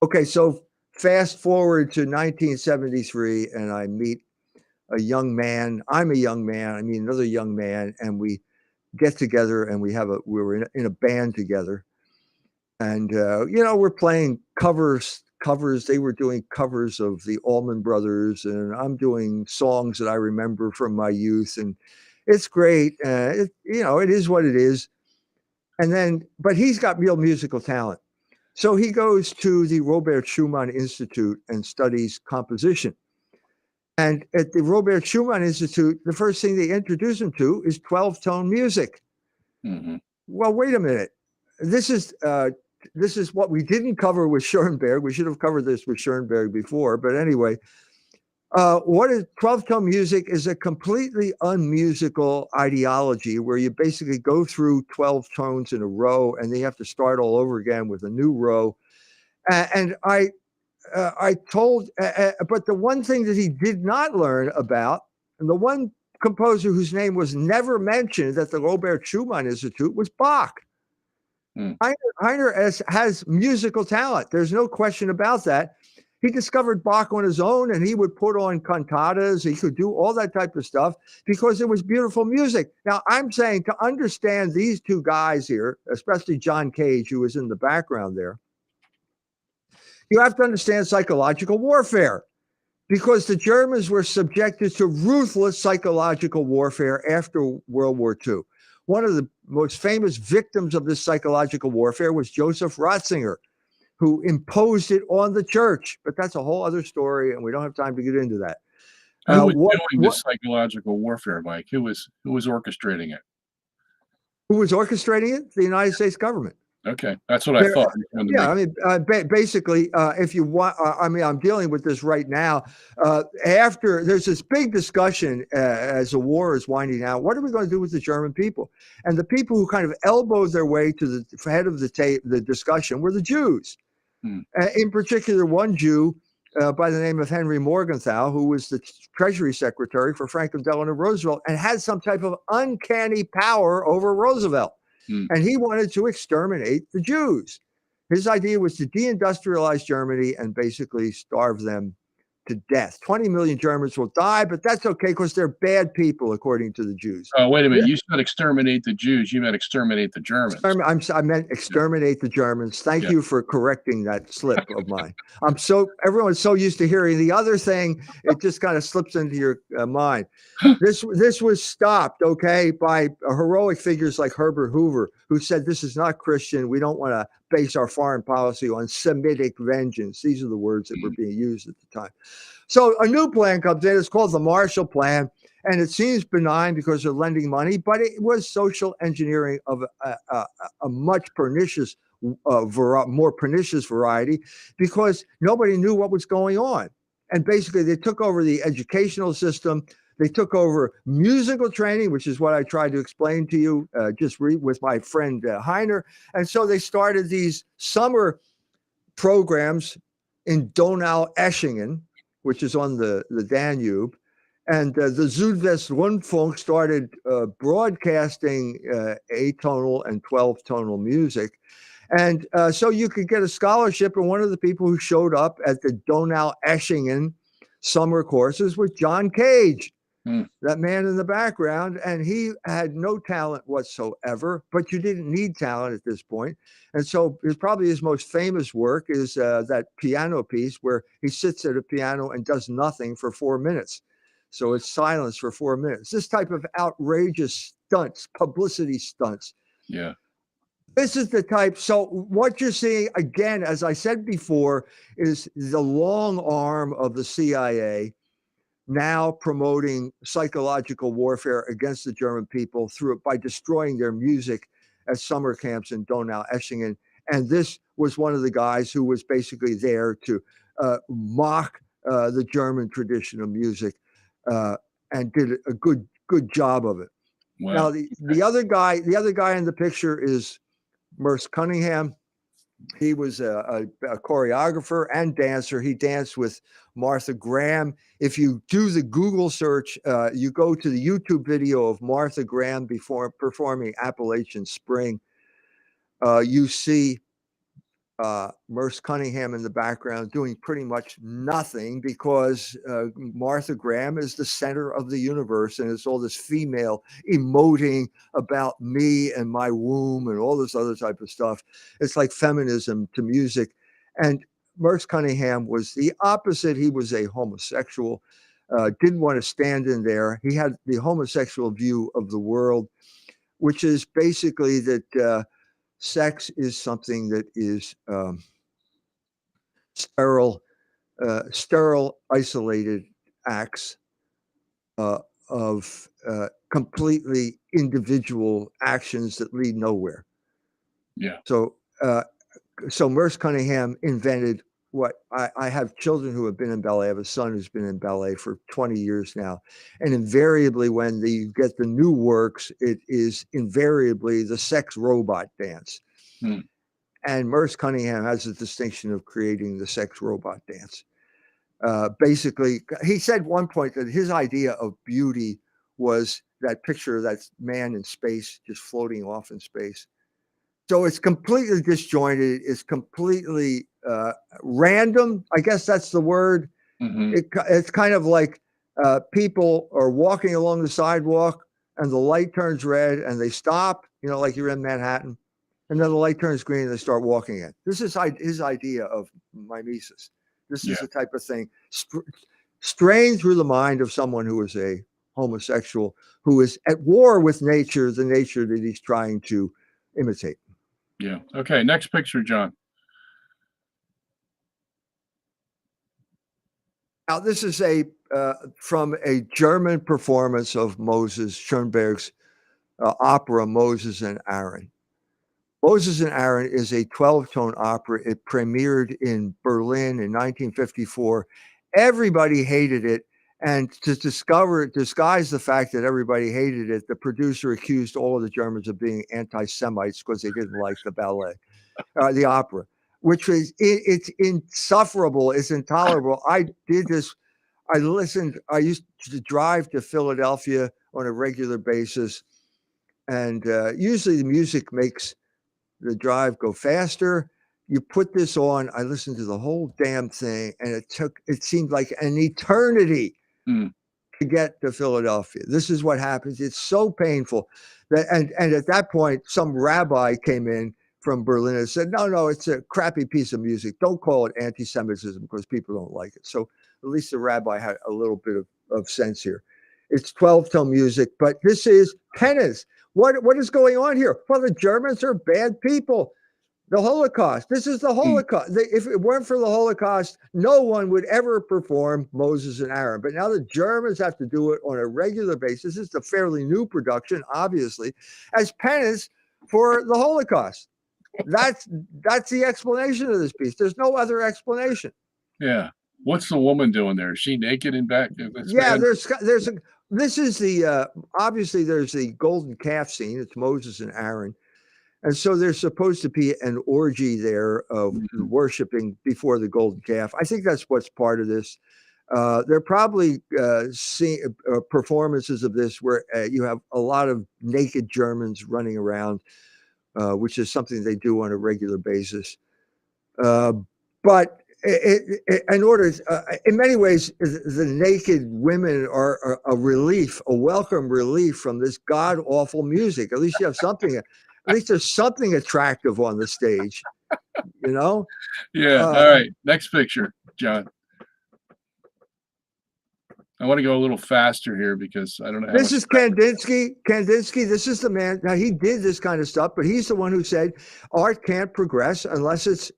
Okay, so fast forward to 1973, and I meet a young man. I'm a young man. I meet another young man, and we get together, and we were in a band together, and we're playing covers. They were doing covers of the Allman Brothers, and I'm doing songs that I remember from my youth, and it's great. It is what it is. And then, but he's got real musical talent. So he goes to the Robert Schumann Institute and studies composition. And at the Robert Schumann Institute, the first thing they introduce him to is 12-tone music. Mm-hmm. Well, wait a minute. This is what we didn't cover with Schoenberg. We should have covered this with Schoenberg before. But anyway, what is 12-tone music is a completely unmusical ideology where you basically go through 12 tones in a row and then you have to start all over again with a new row. And I told, but the one thing that he did not learn about, and the one composer whose name was never mentioned at the Robert Schumann Institute, was Bach. Heiner has musical talent. There's no question about that. He discovered Bach on his own, and he would put on cantatas. He could do all that type of stuff because it was beautiful music. Now, I'm saying to understand these two guys here, especially John Cage, who was in the background there, you have to understand psychological warfare, because the Germans were subjected to ruthless psychological warfare after World War II. One of the most famous victims of this psychological warfare was Joseph Ratzinger, who imposed it on the church. But that's a whole other story, and we don't have time to get into that. Who was doing the psychological warfare, Mike? Who was orchestrating it? Who was orchestrating it? The United States government. Okay, that's what I thought. Yeah, I mean, basically, if you want, I'm dealing with this right now. After there's this big discussion as the war is winding down, what are we going to do with the German people? And the people who kind of elbowed their way to the head of the discussion were the Jews. In particular, one Jew by the name of Henry Morgenthau, who was the Treasury Secretary for Franklin Delano Roosevelt and had some type of uncanny power over Roosevelt. And he wanted to exterminate the Jews. His idea was to deindustrialize Germany and basically starve them to death. 20 million Germans will die, but that's okay because they're bad people, according to the Jews. Oh, wait a minute. You said exterminate the Jews. You meant exterminate the Germans. I meant exterminate the Germans. Thank you for correcting that slip of mine. Everyone's so used to hearing the other thing, it just kind of slips into your mind. This was stopped, okay, by heroic figures like Herbert Hoover, who said this is not Christian. We don't want to base our foreign policy on Semitic vengeance. These are the words that were being used at the time. So a new plan comes in. It's called the Marshall Plan, and it seems benign because they're lending money, but it was social engineering of a much pernicious, more pernicious variety, because nobody knew what was going on. And basically, they took over the educational system. They took over musical training, which is what I tried to explain to you with my friend Heiner. And so they started these summer programs in Donau-Eschingen, which is on the Danube. And the Südwestrundfunk started broadcasting atonal and 12-tonal music. And so you could get a scholarship. And one of the people who showed up at the Donau-Eschingen summer courses was John Cage, that man in the background. And he had no talent whatsoever, but you didn't need talent at this point. And so probably his most famous work is that piano piece where he sits at a piano and does nothing for 4 minutes. So it's silence for 4 minutes. This type of outrageous stunts, publicity stunts. Yeah. This is the type. So what you're seeing, again, as I said before, is the long arm of the CIA now promoting psychological warfare against the German people by destroying their music at summer camps in Donau-Eschingen. And this was one of the guys who was basically there to mock the German tradition of music and did a good job of it. Wow. Now the other guy in the picture is Merce Cunningham. He was a choreographer and dancer. He danced with Martha Graham. If you do the Google search, you go to the YouTube video of Martha Graham before performing Appalachian Spring. You see Merce Cunningham in the background doing pretty much nothing, because Martha Graham is the center of the universe, and it's all this female emoting about me and my womb and all this other type of stuff. It's like feminism to music. And Merce Cunningham was the opposite. He was a homosexual, didn't want to stand in there. He had the homosexual view of the world, which is basically that sex is something that is sterile, isolated acts of completely individual actions that lead nowhere. Yeah. So Merce Cunningham invented what I have children who have been in ballet. I have a son who's been in ballet for 20 years now. And invariably, when you get the new works, it is invariably the sex robot dance. And Merce Cunningham has the distinction of creating the sex robot dance. Basically, he said at one point that his idea of beauty was that picture of that man in space, just floating off in space. So it's completely disjointed. It's completely random. I guess that's the word. It's kind of like people are walking along the sidewalk and the light turns red and they stop, like you're in Manhattan. And then the light turns green and they start walking in. This is his idea of mimesis. This is the type of thing strained through the mind of someone who is a homosexual, who is at war with nature, the nature that he's trying to imitate. Yeah. Okay. Next picture, John. Now, this is from a German performance of Schoenberg's opera, Moses and Aron. Moses and Aron is a 12-tone opera. It premiered in Berlin in 1954. Everybody hated it. And to disguise the fact that everybody hated it, the producer accused all of the Germans of being anti-Semites because they didn't like the ballet, the opera, which is, it's insufferable. It's intolerable. I did this. I used to drive to Philadelphia on a regular basis. And usually the music makes the drive go faster. You put this on, I listened to the whole damn thing, and it seemed like an eternity to get to Philadelphia. This is what happens. It's so painful that, and at that point, some rabbi came in from Berlin and said, no, it's a crappy piece of music. Don't call it anti-Semitism because people don't like it. So at least the rabbi had a little bit of sense here. It's 12-tone music, but this is penance. What is going on here? Well, the Germans are bad people. The Holocaust. This is the Holocaust. If it weren't for the Holocaust, no one would ever perform Moses and Aaron. But now the Germans have to do it on a regular basis. It's a fairly new production, obviously, as penance for the Holocaust. That's the explanation of this piece. There's no other explanation. Yeah. What's the woman doing there? Is she naked in back of this? Yeah, band? this is the obviously there's the golden calf scene. It's Moses and Aaron. And so there's supposed to be an orgy there of worshiping before the golden calf. I think that's what's part of this. There are probably performances of this where you have a lot of naked Germans running around, which is something they do on a regular basis. But in order, in many ways, the naked women are a relief, a welcome relief from this god awful music. At least you have something. At least there's something attractive on the stage, you know? Yeah. All right. Next picture, John. I want to go a little faster here because I don't know. This is Kandinsky. Kandinsky, this is the man. Now, he did this kind of stuff, but he's the one who said art can't progress unless it's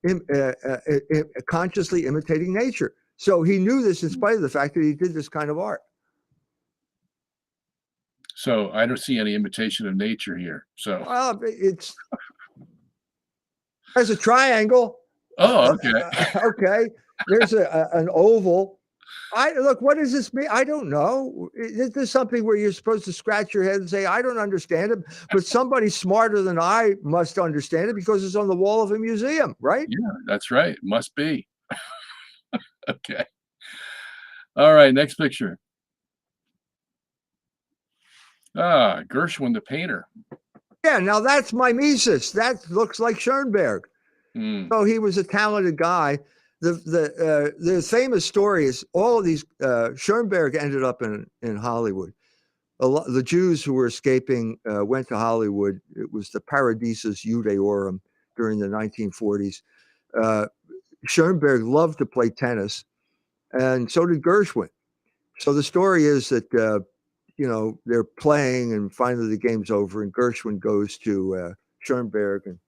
consciously imitating nature. So he knew this in spite of the fact that he did this kind of art. So I don't see any imitation of nature here. So well, there's a triangle. Oh, okay. Okay. There's an oval. Look, what does this mean? I don't know. Is this something where you're supposed to scratch your head and say, I don't understand it, but somebody smarter than I must understand it because it's on the wall of a museum, right? Yeah, that's right. It must be. Okay. All right, next picture. Gershwin, the painter. Yeah, now that's Mimesis. That looks like Schoenberg. So he was a talented guy. The famous story is all of these. Schoenberg ended up in Hollywood. The Jews who were escaping went to Hollywood. It was the Paradisus Judaeorum during the 1940s. Schoenberg loved to play tennis, and so did Gershwin. So the story is that they're playing, and finally the game's over, and Gershwin goes to Schoenberg and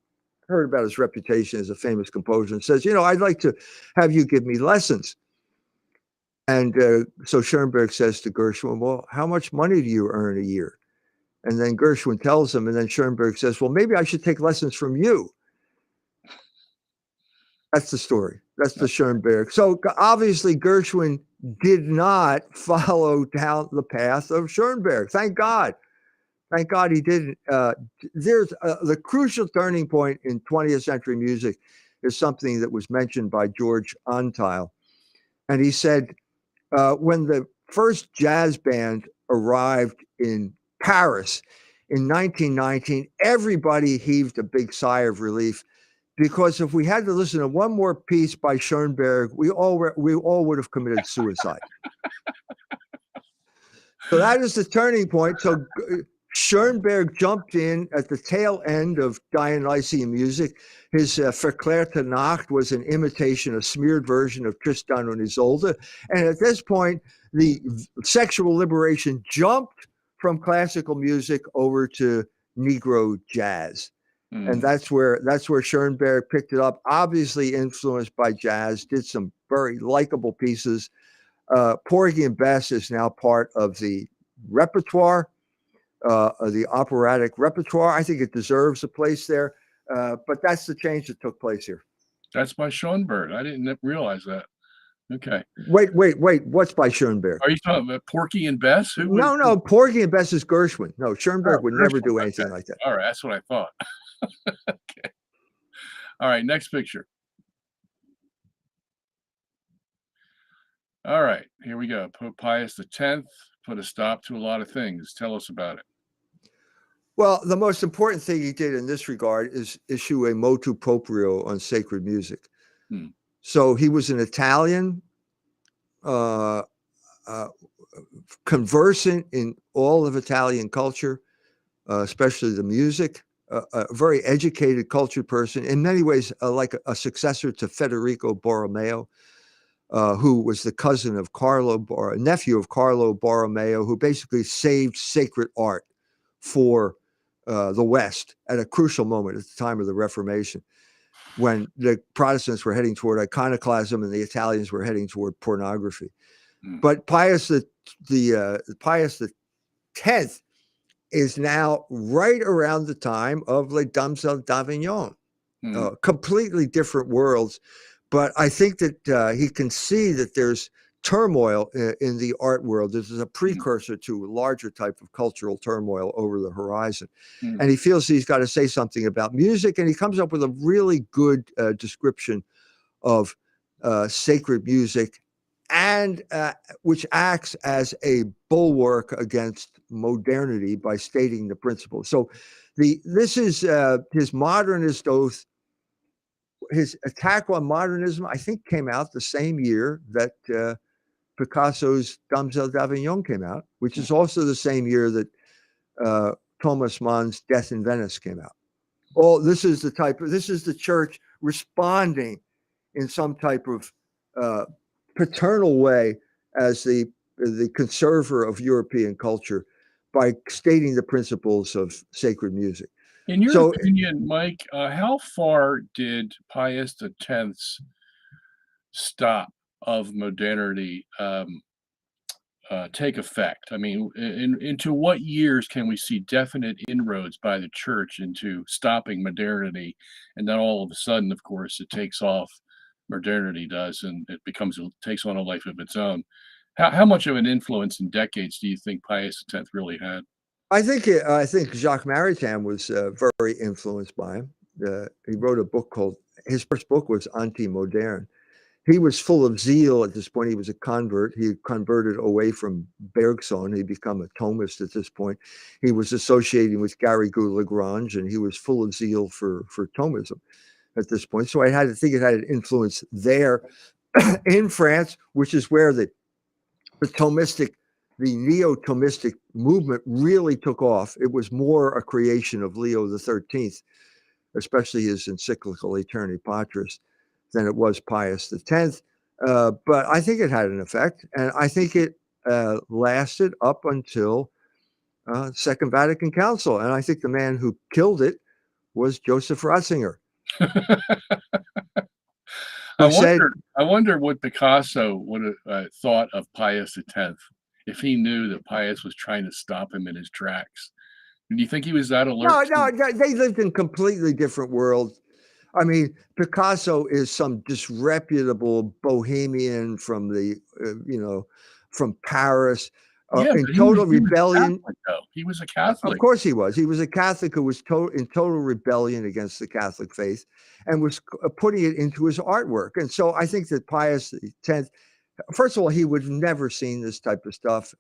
heard about his reputation as a famous composer and says, I'd like to have you give me lessons. And so Schoenberg says to Gershwin, well, how much money do you earn a year? And then Gershwin tells him, and then Schoenberg says, well, maybe I should take lessons from you. That's the story. That's the Schoenberg. So obviously Gershwin did not follow down the path of Schoenberg. Thank God. Thank God he didn't. There's the crucial turning point in 20th century music is something that was mentioned by George Antheil. And he said, when the first jazz band arrived in Paris in 1919, everybody heaved a big sigh of relief, because if we had to listen to one more piece by Schoenberg, we all would have committed suicide. So that is the turning point. So Schoenberg jumped in at the tail end of Dionysian music. His Verklärte Nacht was an imitation, a smeared version of Tristan und Isolde. And at this point, the sexual liberation jumped from classical music over to Negro jazz. And that's where Schoenberg picked it up, obviously influenced by jazz, did some very likable pieces. Porgy and Bess is now part of the repertoire, the operatic repertoire. I think it deserves a place there, but that's the change that took place here. That's by Schoenberg. I didn't realize that. Okay. Wait. What's by Schoenberg? Are you talking about Porgy and Bess? No. Porgy and Bess is Gershwin. No, Schoenberg would never do anything like that. All right. That's what I thought. Okay. All right. Next picture. All right. Here we go. Pope Pius X put a stop to a lot of things. Tell us about it. Well, the most important thing he did in this regard is issue a motu proprio on sacred music. So he was an Italian, conversant in all of Italian culture, especially the music, a very educated, cultured person, in many ways like a successor to Federico Borromeo, who was the cousin of nephew of Carlo Borromeo, who basically saved sacred art for the West at a crucial moment at the time of the Reformation. when the Protestants were heading toward iconoclasm and the Italians were heading toward pornography. But Pius the X is now right around the time of Les Dames d'Avignon, completely different worlds. But I think that he can see that there's turmoil in the art world. This is a precursor to a larger type of cultural turmoil over the horizon. And he feels he's got to say something about music. And he comes up with a really good description of sacred music, and which acts as a bulwark against modernity by stating the principle. So this is his modernist oath. His attack on modernism, I think, came out the same year that Picasso's Dames d'Avignon came out, which is also the same year that Thomas Mann's Death in Venice came out. This is the church responding in some type of paternal way as the conserver of European culture by stating the principles of sacred music. In your opinion, Mike, how far did Pius X's stop of modernity take effect? I mean, into what years can we see definite inroads by the church into stopping modernity, and then all of a sudden, of course, it takes off? Modernity does, and it takes on a life of its own. How much of an influence in decades do you think Pius X really had? I think Jacques Maritain was very influenced by him. He wrote a book his first book was Anti-Modern. He was full of zeal at this point. He was a convert. He converted away from Bergson. He'd become a Thomist at this point. He was associating with Garrigou-Lagrange, and he was full of zeal for Thomism at this point. So I think it had an influence there in France, which is where the neo-Thomistic movement really took off. It was more a creation of Leo XIII, especially his encyclical Aeterni Patris, than it was Pius X. But I think it had an effect, and I think it lasted up until Second Vatican Council. And I think the man who killed it was Joseph Ratzinger. I wonder what Picasso would have thought of Pius X if he knew that Pius was trying to stop him in his tracks. Do you think he was that alert? No, they lived in completely different worlds. I mean, Picasso is some disreputable bohemian from from Paris. In total rebellion. He was a Catholic. Of course he was. He was a Catholic who was in total rebellion against the Catholic faith and was putting it into his artwork. And so I think that Pius X, first of all, he would have never seen this type of stuff.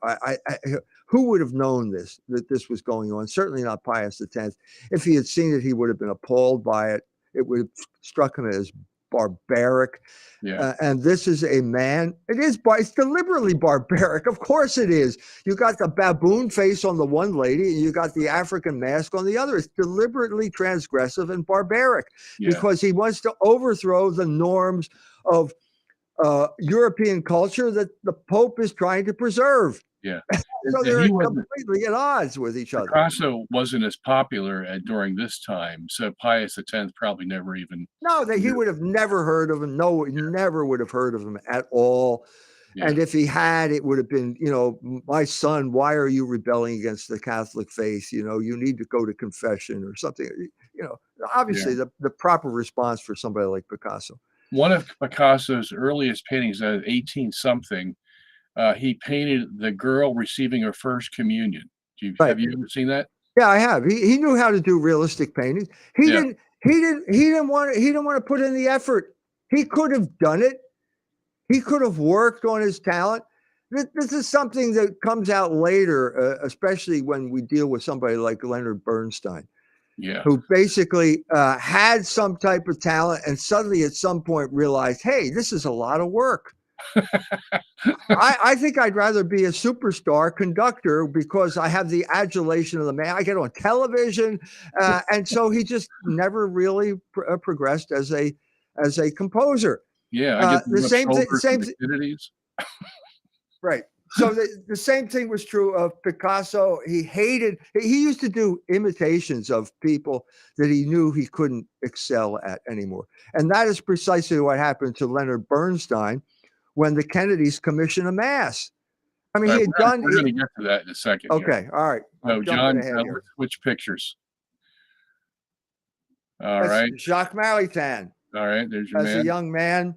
Who would have known that this was going on? Certainly not Pius X. If he had seen it, he would have been appalled by it. It would have struck him as barbaric. Yeah. And this is a man, it's deliberately barbaric. Of course it is. You got the baboon face on the one lady, and you got the African mask on the other. It's deliberately transgressive and barbaric because he wants to overthrow the norms of European culture that the Pope is trying to preserve. Yeah. So they're completely at odds with each other. Picasso wasn't as popular during this time, so Pius X probably never even. No, he would have never heard of him. No, he never would have heard of him at all. Yeah. And if he had, it would have been, my son, why are you rebelling against the Catholic faith? You need to go to confession or something. Obviously the proper response for somebody like Picasso. One of Picasso's earliest paintings, 18-something, he painted the girl receiving her first communion. Have you ever seen that? Yeah, I have. He knew how to do realistic paintings. He didn't want to put in the effort. He could have done it. He could have worked on his talent. This is something that comes out later, especially when we deal with somebody like Leonard Bernstein, who basically had some type of talent and suddenly at some point realized, hey, this is a lot of work. I think I'd rather be a superstar conductor because I have the adulation of the man. I get on television, and so he just never really progressed as a composer. Yeah, I get the same thing. Right. So the same thing was true of Picasso. He used to do imitations of people that he knew he couldn't excel at anymore. And that is precisely what happened to Leonard Bernstein when the Kennedys commissioned a mass. I mean, All he right, had done. we're going to get to that in a second here. Okay, all right. No, John, let's switch pictures. All right. Jacques Maritain. All right, there's your man. As a young man,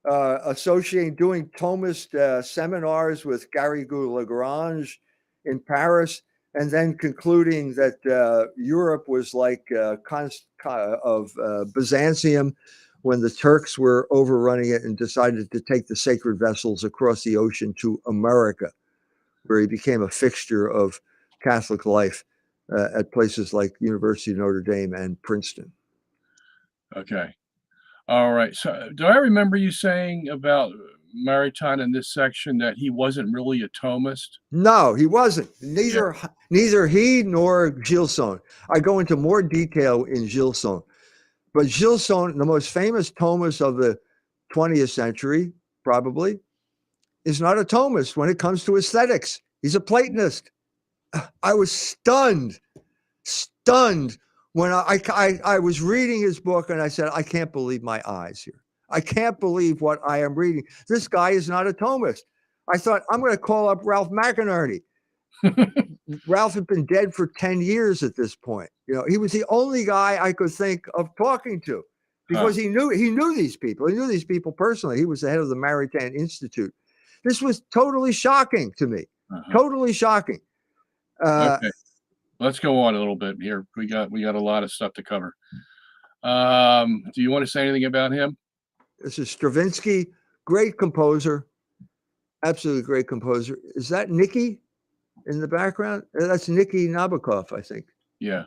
doing Thomist seminars with Garrigou-Lagrange in Paris, and then concluding that Europe was like Byzantium when the Turks were overrunning it and decided to take the sacred vessels across the ocean to America, where he became a fixture of Catholic life at places like University of Notre Dame and Princeton. Okay. All right. So do I remember you saying about Maritain in this section that he wasn't really a Thomist? No, he wasn't. Neither he nor Gilson. I go into more detail in Gilson. But Gilson, the most famous Thomist of the 20th century, probably, is not a Thomist when it comes to aesthetics. He's a Platonist. I was stunned when I was reading his book and I said, I can't believe my eyes here. I can't believe what I am reading. This guy is not a Thomist. I thought, I'm going to call up Ralph McInerney. Ralph had been dead for 10 years at this point. You know, he was the only guy I could think of talking to because he knew these people. He knew these people personally. He was the head of the Maritain Institute. This was totally shocking to me. Totally shocking. Okay. Let's go on a little bit here. We got a lot of stuff to cover. Do you want to say anything about him? This is Stravinsky, great composer, absolutely great composer. Is that Nikki in the background? That's Nikki Nabokov, I think. Yeah.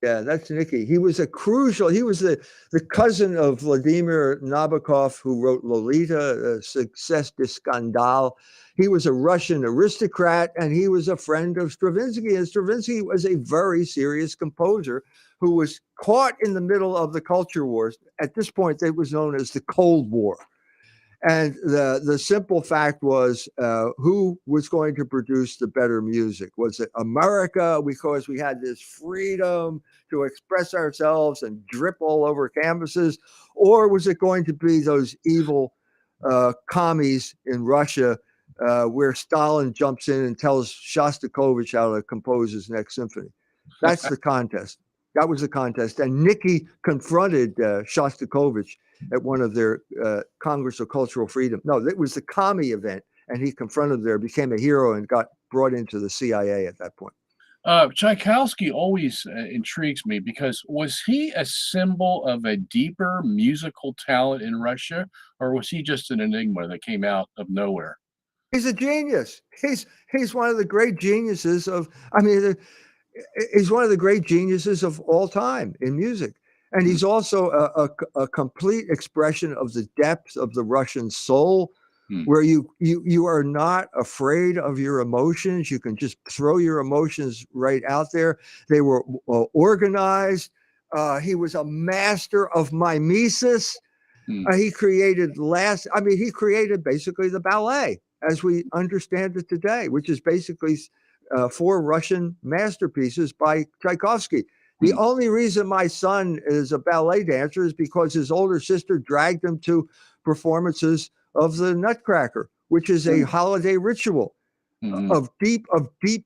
Yeah, that's Nikki. He was the cousin of Vladimir Nabokov, who wrote Lolita, Succès de Scandale. He was a Russian aristocrat, and he was a friend of Stravinsky. And Stravinsky was a very serious composer who was caught in the middle of the culture wars. At this point, it was known as the Cold War. And the simple fact was, who was going to produce the better music? Was it America, because we had this freedom to express ourselves and drip all over canvases? Or was it going to be those evil commies in Russia where Stalin jumps in and tells Shostakovich how to compose his next symphony? That's the contest. That was the contest. And Nikki confronted Shostakovich at one of their Congress of Cultural Freedom. No, it was the commie event, and he confronted there, became a hero, and got brought into the CIA at that point. Tchaikovsky always intrigues me because was he a symbol of a deeper musical talent in Russia, or was he just an enigma that came out of nowhere? He's a genius. He's one of the great geniuses of, he's one of the great geniuses of all time in music. And he's also a complete expression of the depth of the Russian soul, where you are not afraid of your emotions. You can just throw your emotions right out there. They were organized. He was a master of mimesis. He created he created basically the ballet as we understand it today, which is basically 4 Russian masterpieces by Tchaikovsky. The only reason my son is a ballet dancer is because his older sister dragged him to performances of the Nutcracker, which is a holiday ritual of deep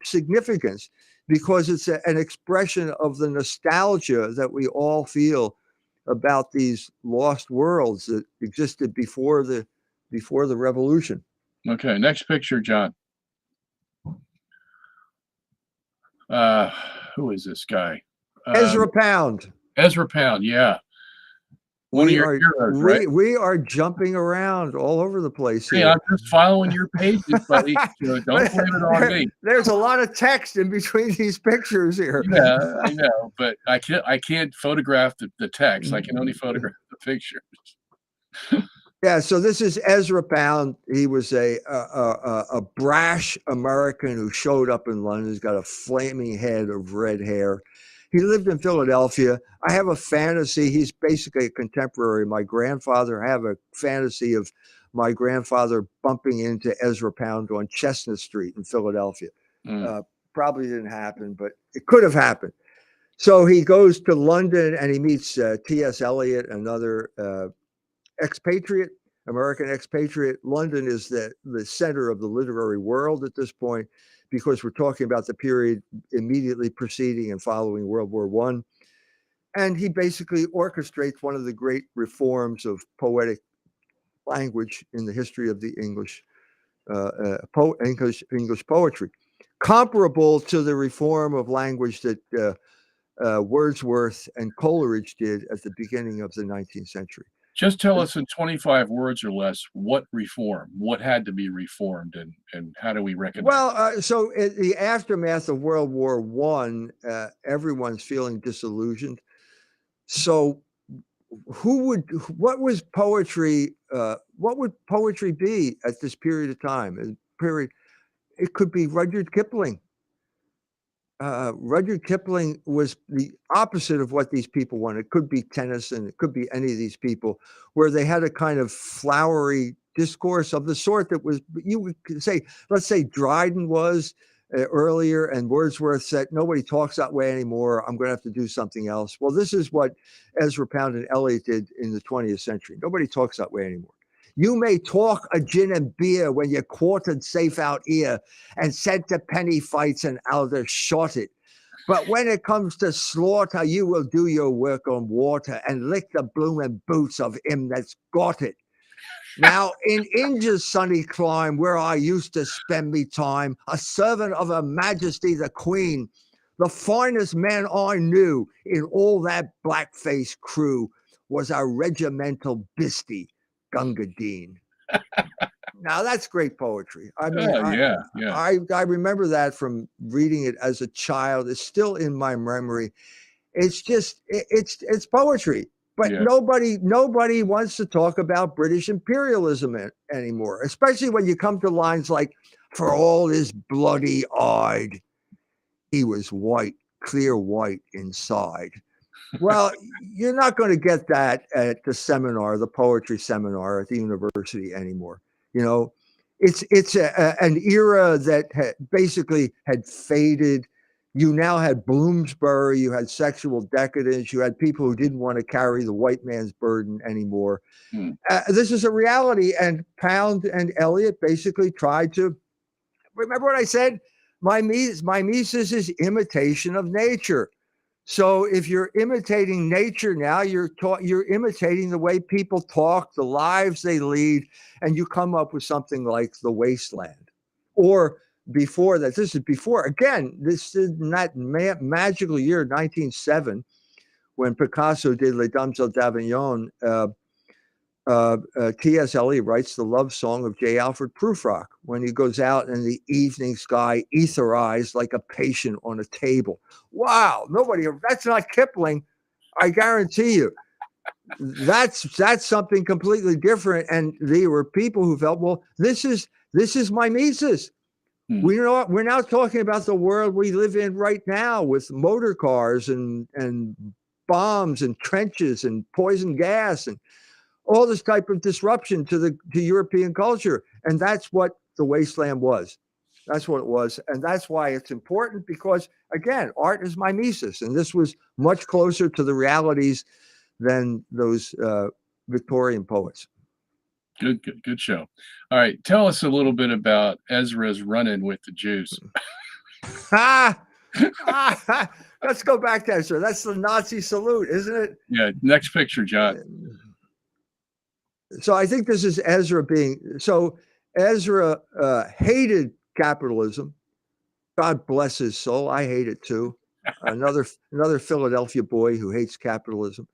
significance, because it's an expression of the nostalgia that we all feel about these lost worlds that existed before the revolution. Okay, next picture, John. Who is this guy? Ezra Pound. Ezra Pound, yeah. One of your heroes, right? We are jumping around all over the place here. Hey, I'm just following your pages, buddy. Don't blame it on me. There's a lot of text in between these pictures here. Yeah, I know, but I can't photograph the text. I can only photograph the pictures. Yeah, so this is Ezra Pound. He was a brash American who showed up in London. He's got a flaming head of red hair. He lived in Philadelphia. I have a fantasy. He's basically a contemporary of my grandfather. I have a fantasy of my grandfather bumping into Ezra Pound on Chestnut Street in Philadelphia. Probably didn't happen, but it could have happened. So he goes to London and he meets T.S. Eliot, another expatriate, American expatriate. London is the center of the literary world at this point, because we're talking about the period immediately preceding and following World War I. And he basically orchestrates one of the great reforms of poetic language in the history of the English poetry, comparable to the reform of language that Wordsworth and Coleridge did at the beginning of the 19th century. Just tell us in 25 words or less what reform, what had to be reformed, and how do we recognize? Well, so in the aftermath of World War I, everyone's feeling disillusioned. So what would poetry be at this period of time? It could be Rudyard Kipling. Rudyard Kipling was the opposite of what these people wanted. It could be Tennyson, it could be any of these people, where they had a kind of flowery discourse of the sort that was, you would say, let's say Dryden was earlier, and Wordsworth said, nobody talks that way anymore. I'm going to have to do something else. Well, this is what Ezra Pound and Eliot did in the 20th century. Nobody talks that way anymore. You may talk a gin and beer when you're quartered safe out here and sent to penny fights and Aldershot it. But when it comes to slaughter, you will do your work on water and lick the bloomin' boots of him that's got it. Now, in India's sunny clime, where I used to spend me time, a servant of Her Majesty the Queen, the finest man I knew in all that black-faced crew was a regimental bistie, Gunga Din. Now that's great poetry. I mean, I remember that from reading it as a child. It's still in my memory. It's just it's poetry. But nobody wants to talk about British imperialism anymore, especially when you come to lines like, "For all his bloody-eyed, he was white, clear white inside." Well, you're not going to get that at the seminar, the poetry seminar at the university anymore. You know, it's an era that basically had faded. You now had Bloomsbury, you had sexual decadence, you had people who didn't want to carry the white man's burden anymore. This is a reality, and Pound and Eliot basically tried to, remember what I said? Mimesis is imitation of nature. So if you're imitating nature now, you're imitating the way people talk, the lives they lead, and you come up with something like The Wasteland. Or before that, this is before, again, this is that magical year, 1907, when Picasso did Les Dames d'Avignon. T.S. Eliot writes the love song of J. Alfred Prufrock when he goes out in the evening sky, etherized like a patient on a table. Wow, that's not Kipling. I guarantee you. That's something completely different. And there were people who felt, well, this is mimesis. We're now talking about the world we live in right now with motor cars and bombs and trenches and poison gas and all this type of disruption to European culture. And that's what The Wasteland was. That's what it was. And that's why it's important, because, again, art is mimesis. And this was much closer to the realities than those Victorian poets. Good show. All right. Tell us a little bit about Ezra's run-in with the Jews. Let's go back to Ezra. That's the Nazi salute, isn't it? Yeah. Next picture, John. So I think this is Ezra Ezra hated capitalism. God bless his soul. I hate it too. Another Philadelphia boy who hates capitalism.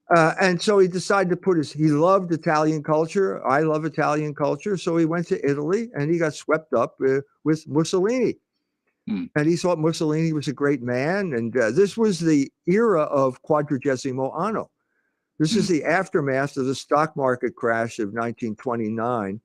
And so he decided to he loved Italian culture. I love Italian culture. So he went to Italy and he got swept up with Mussolini. And he thought Mussolini was a great man. And this was the era of Quadragesimo Anno. This is the aftermath of the stock market crash of 1929,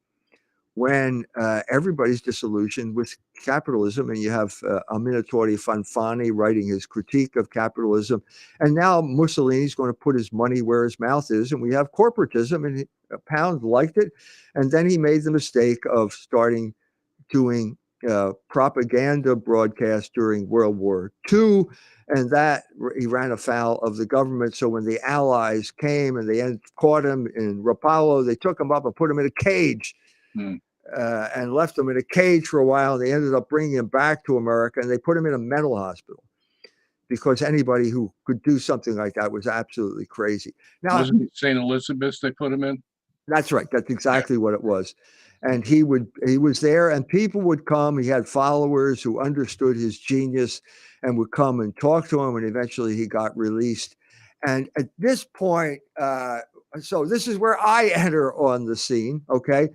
when everybody's disillusioned with capitalism, and you have Aminatore Fanfani writing his critique of capitalism, and now Mussolini's going to put his money where his mouth is, and we have corporatism, and Pound liked it, and then he made the mistake of starting doing propaganda broadcasts during World War II, and that he ran afoul of the government. So when the Allies came and they caught him in Rapallo, they took him up and put him in a cage. And left him in a cage for a while. They ended up bringing him back to America, and they put him in a mental hospital because anybody who could do something like that was absolutely crazy. Now, wasn't it St. Elizabeth's they put him in? That's right. That's exactly what it was. And he was there, and people would come. He had followers who understood his genius and would come and talk to him, and eventually he got released. And at this point, so this is where I enter on the scene, okay?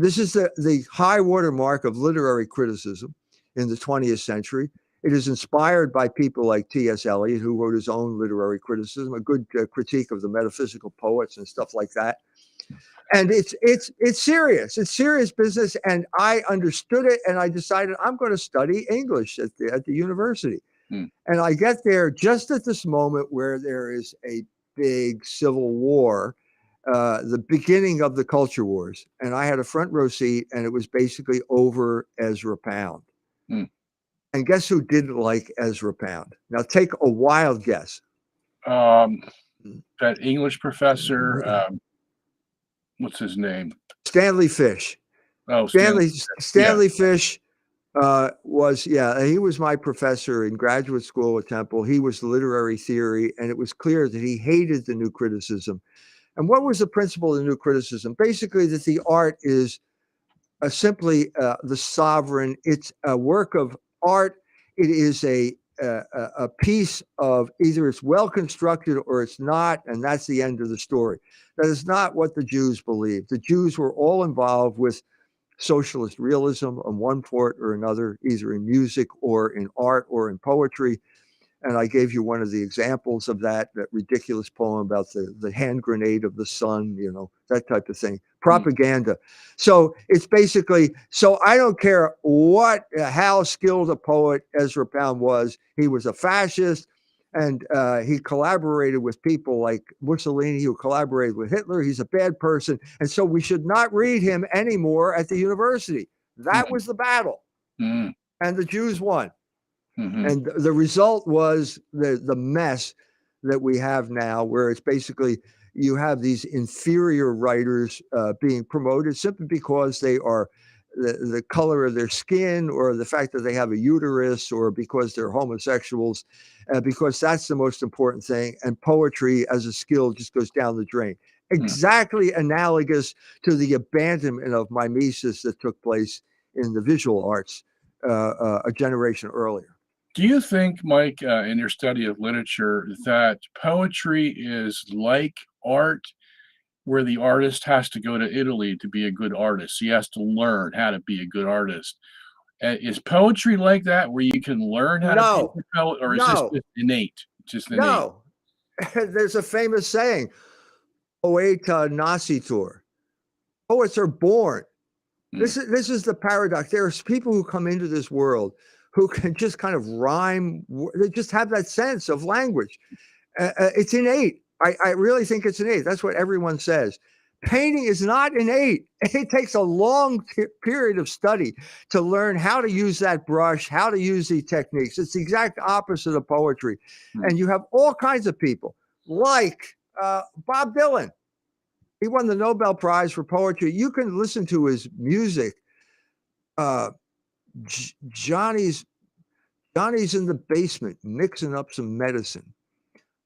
This is the high water mark of literary criticism in the 20th century. It is inspired by people like T.S. Eliot, who wrote his own literary criticism, a good critique of the metaphysical poets and stuff like that. And it's serious. It's serious business. And I understood it, and I decided I'm going to study English at the university. And I get there just at this moment where there is a big civil war, the beginning of the culture wars. And I had a front row seat, and it was basically over Ezra Pound. And guess who didn't like Ezra Pound? Now take a wild guess. That English professor, what's his name? Stanley Fish. Oh, Stanley Fish he was my professor in graduate school at Temple. He was literary theory, and it was clear that he hated the new criticism. And what was the principle of the new criticism? Basically, that the art is simply the sovereign. It's a work of art. It is a piece of either it's well constructed or it's not, and that's the end of the story. That is not what the Jews believed. The Jews were all involved with socialist realism on one part or another, either in music or in art or in poetry. And I gave you one of the examples of that ridiculous poem about the hand grenade of the sun, that type of thing. Propaganda. So it's basically, so I don't care how skilled a poet Ezra Pound was. He was a fascist, and he collaborated with people like Mussolini, who collaborated with Hitler. He's a bad person. And so we should not read him anymore at the university. That was the battle. And the Jews won. And the result was the mess that we have now, where it's basically you have these inferior writers being promoted simply because they are the color of their skin, or the fact that they have a uterus, or because they're homosexuals, because that's the most important thing. And poetry as a skill just goes down the drain. Exactly analogous to the abandonment of mimesis that took place in the visual arts a generation earlier. Do you think, Mike, in your study of literature, that poetry is like art, where the artist has to go to Italy to be a good artist? He has to learn how to be a good artist. Is poetry like that, where you can learn how to be a good poet, or is this just innate? No. There's a famous saying, poeta nascitur. Poets are born. This is the paradox. There's people who come into this world who can just kind of rhyme. They just have that sense of language. It's innate. I really think it's innate. That's what everyone says. Painting is not innate. It takes a long period of study to learn how to use that brush, how to use the techniques. It's the exact opposite of poetry. And you have all kinds of people like Bob Dylan. He won the Nobel Prize for poetry. You can listen to his music. Johnny's in the basement mixing up some medicine.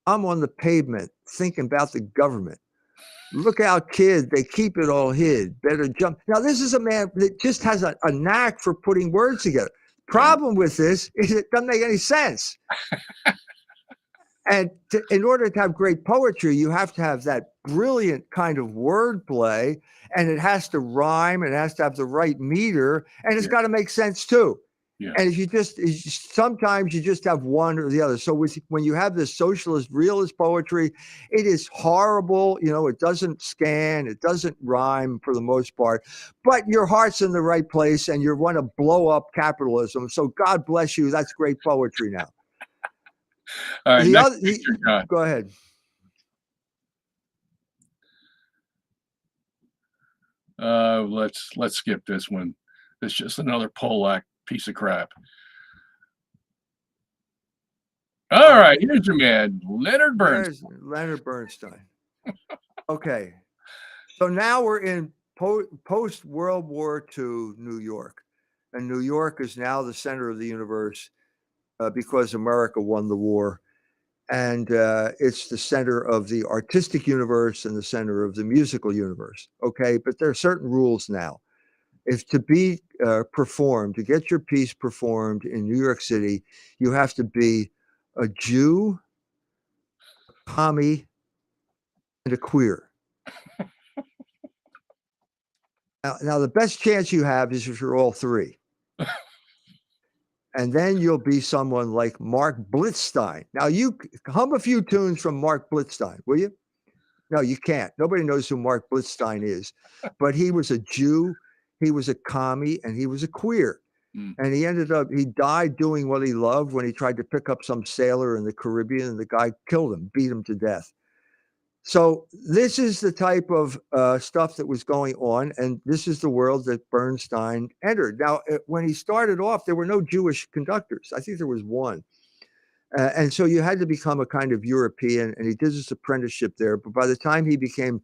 I'm on the pavement thinking about the government. Look out, kid, they keep it all hid. Better jump. Now, this is a man that just has a knack for putting words together. Problem with this is it doesn't make any sense. And in order to have great poetry, you have to have that brilliant kind of wordplay, and it has to rhyme, it has to have the right meter, and it's got to make sense too. And if sometimes you just have one or the other. So when you have this socialist realist poetry, it is horrible. It doesn't scan, it doesn't rhyme for the most part, but your heart's in the right place and you want to blow up capitalism. So God bless you. That's great poetry now. All right, go ahead. Let's skip this one. It's just another Polak piece of crap. All right, here's your man, Leonard Bernstein. There's Leonard Bernstein. Okay, so now we're in post World War II New York, and New York is now the center of the universe because America won the war, and it's the center of the artistic universe and the center of the musical universe. Okay, but there are certain rules now. If to be performed, to get your piece performed in New York City, you have to be a Jew, a commie, and a queer. Now, the best chance you have is if you're all three. And then you'll be someone like Mark Blitzstein. Now, you hum a few tunes from Mark Blitzstein, will you? No, you can't. Nobody knows who Mark Blitzstein is. But he was a Jew, he was a commie, and he was a queer. And he died doing what he loved when he tried to pick up some sailor in the Caribbean, and the guy killed him, beat him to death. So this is the type of stuff that was going on, and this is the world that Bernstein entered. Now, when he started off, there were no Jewish conductors. I think there was one. And so you had to become a kind of European, and he did his apprenticeship there. But by the time he became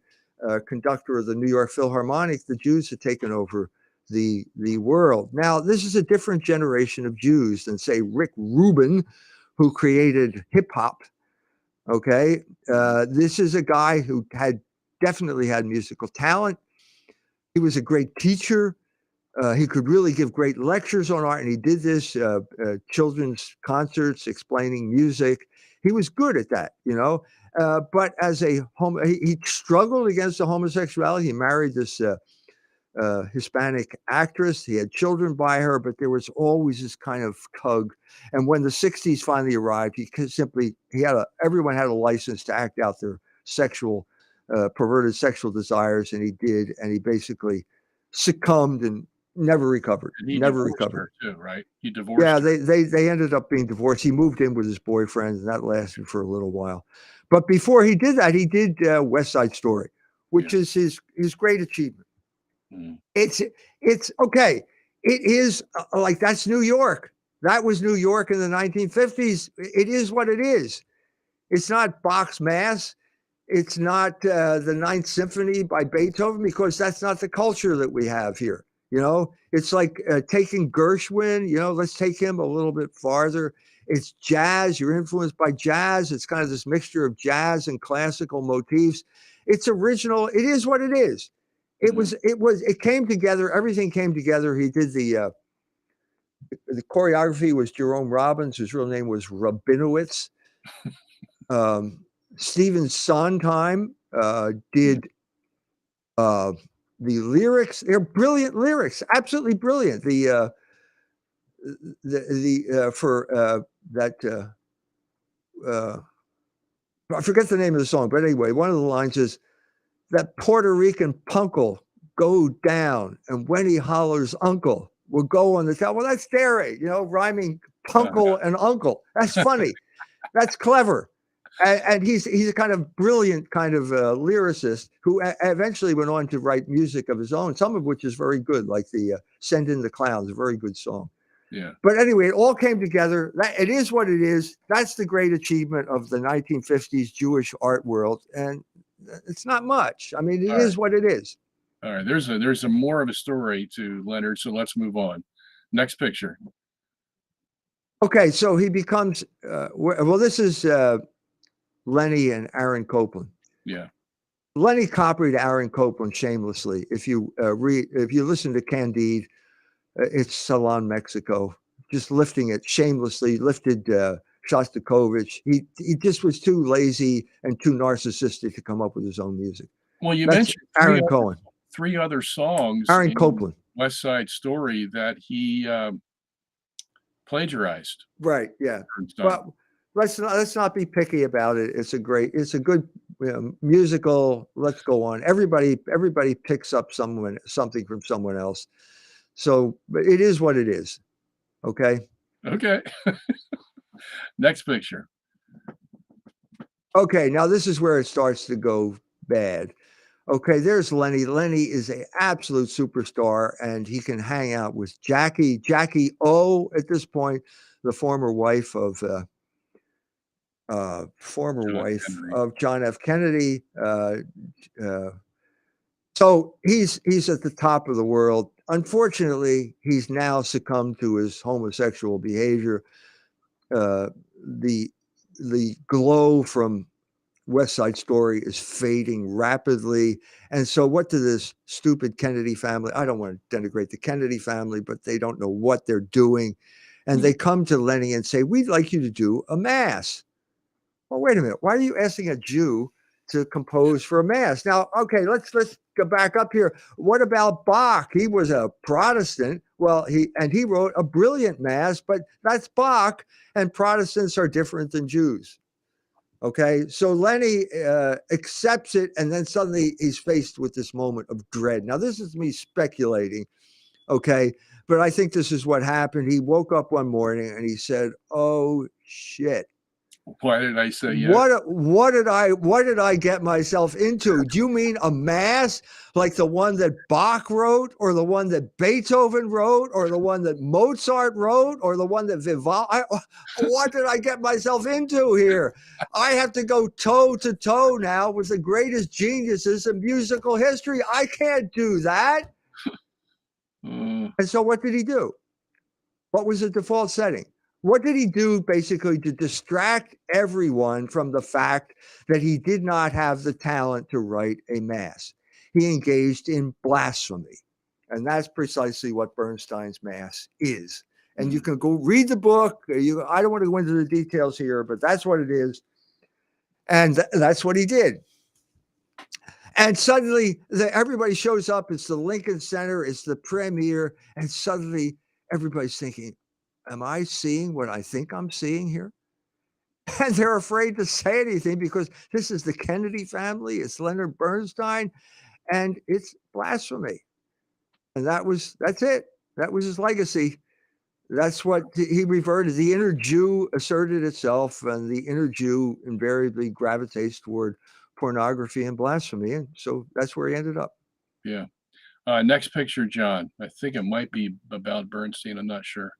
conductor of the New York Philharmonic, the Jews had taken over the world. Now, this is a different generation of Jews than, say, Rick Rubin, who created hip hop. Okay, this is a guy who definitely had musical talent. He was a great teacher. He could really give great lectures on art, and he did this children's concerts explaining music. He was good at that, you know. But as he struggled against the homosexuality. He married this Hispanic actress. He had children by her, but there was always this kind of tug. And when the 60s finally arrived, everyone had a license to act out their perverted sexual desires, and he did. And he basically succumbed and never recovered. And he never divorced recovered. her too, right? He divorced. Yeah, her. they ended up being divorced. He moved in with his boyfriend, and that lasted for a little while. But before he did that, he did West Side Story, which is his great achievement. It's okay. It is like, that's New York. That was New York in the 1950s. It is what it is. It's not Bach's Mass. It's not the Ninth Symphony by Beethoven, because that's not the culture that we have here. You know, it's like taking Gershwin, you know, let's take him a little bit farther. It's jazz. You're influenced by jazz. It's kind of this mixture of jazz and classical motifs. It's original. It is what it is. It came together. Everything came together. He did the choreography was Jerome Robbins. His real name was Rabinowitz. Stephen Sondheim did the lyrics. They're brilliant lyrics, absolutely brilliant. I forget the name of the song, but anyway, one of the lines is, that Puerto Rican punk'll go down, and when he hollers uncle, we'll go on the top. Well, that's Derry, you know, rhyming punkle and uncle. That's funny. That's clever. And he's a kind of brilliant kind of lyricist who eventually went on to write music of his own, some of which is very good, like the Send in the Clowns, a very good song. Yeah. But anyway, it all came together. It is what it is. That's the great achievement of the 1950s Jewish art world. And it's not much. I mean, it is what it is. All right. There's a more of a story to Leonard. So let's move on. Next picture. Okay. So he becomes, this is Lenny and Aron Copland. Yeah. Lenny copied Aron Copland shamelessly. If you listen to Candide, it's Salon Mexico, just lifting it shamelessly, lifted Shostakovich. He just was too lazy and too narcissistic to come up with his own music. Well, you mentioned Aron Cohen. Three other songs. Aron Copland. West Side Story that he plagiarized. Right. Yeah. But let's not be picky about it. It's a good musical. Let's go on. Everybody picks up something from someone else. So, but it is what it is. Okay. Okay. Next picture. Okay. Now this is where it starts to go bad. Okay, there's Lenny. Lenny is an absolute superstar, and he can hang out with Jackie O at this point, the former wife of John F. Kennedy. John F. Kennedy. So he's at the top of the world. Unfortunately, he's now succumbed to his homosexual behavior. The glow from West Side Story is fading rapidly. And so what do this stupid Kennedy family, I don't want to denigrate the Kennedy family, but they don't know what they're doing. And they come to Lenny and say, we'd like you to do a mass. Well, wait a minute. Why are you asking a Jew to compose for a mass? Now, okay, let's go back up here. What about Bach? He was a Protestant. Well, he wrote a brilliant mass, but that's Bach, and Protestants are different than Jews. Okay, so Lenny accepts it, and then suddenly he's faced with this moment of dread. Now, this is me speculating, okay, but I think this is what happened. He woke up one morning and he said, "Oh shit! Why did I say yes? What did I get myself into? Do you mean a mass like the one that Bach wrote, or the one that Beethoven wrote, or the one that Mozart wrote, or the one that Vivaldi? What did I get myself into here? I have to go toe to toe now with the greatest geniuses in musical history. I can't do that." And so what did he do? What was the default setting? What did he do basically to distract everyone from the fact that he did not have the talent to write a mass? He engaged in blasphemy. And that's precisely what Bernstein's mass is. And you can go read the book. I don't want to go into the details here, but that's what it is. And that's what he did. And suddenly everybody shows up. It's the Lincoln Center. It's the premiere. And suddenly everybody's thinking, am I seeing what I think I'm seeing here? And they're afraid to say anything because this is the Kennedy family. It's Leonard Bernstein, and it's blasphemy. And that's it. That was his legacy. That's what he reverted. The inner Jew asserted itself, and the inner Jew invariably gravitates toward pornography and blasphemy. And so that's where he ended up. Yeah. Next picture, John. I think it might be about Bernstein. I'm not sure.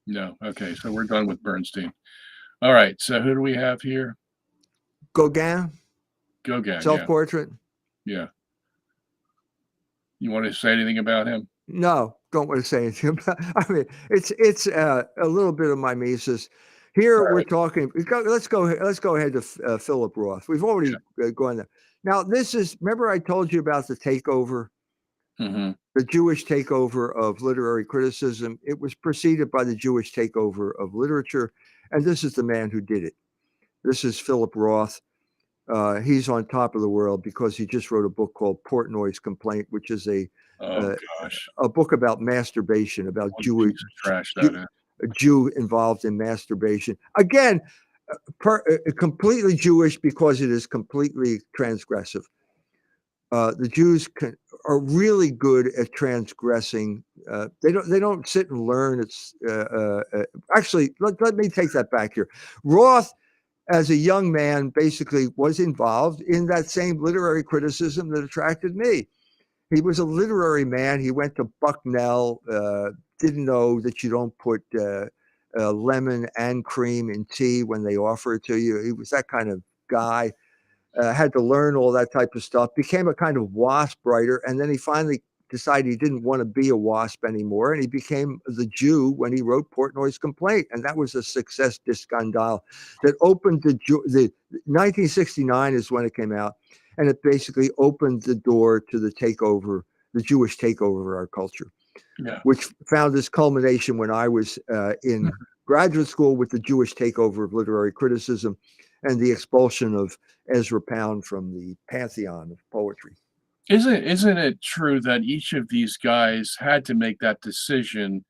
No. Okay. So we're done with Bernstein. All right. So who do we have here? Gauguin. Gauguin. Self-portrait. Yeah. You want to say anything about him? No, don't want to say anything about. I mean, it's a little bit of mimesis. Here we're talking. Let's go ahead to Philip Roth. We've already gone there. Now this is. Remember, I told you about the takeover. The Jewish takeover of literary criticism. It was preceded by the Jewish takeover of literature. And this is the man who did it. This is Philip Roth. He's on top of the world because he just wrote a book called Portnoy's Complaint, which is a book about masturbation, about a Jew involved in masturbation. Again, completely Jewish because it is completely transgressive. The Jews are really good at transgressing. They don't sit and learn. It's actually, let me take that back here. Roth, as a young man, basically was involved in that same literary criticism that attracted me. He was a literary man. He went to Bucknell, didn't know that you don't put lemon and cream in tea when they offer it to you. He was that kind of guy. Had to learn all that type of stuff, became a kind of WASP writer, and then he finally decided he didn't want to be a WASP anymore, and he became the Jew when he wrote Portnoy's Complaint, and that was a success de scandale that opened the 1969 is when it came out, and it basically opened the door to the takeover, the Jewish takeover of our culture, which found its culmination when I was in graduate school with the Jewish takeover of literary criticism and the expulsion of Ezra Pound from the pantheon of poetry. Isn't it true that each of these guys had to make that decision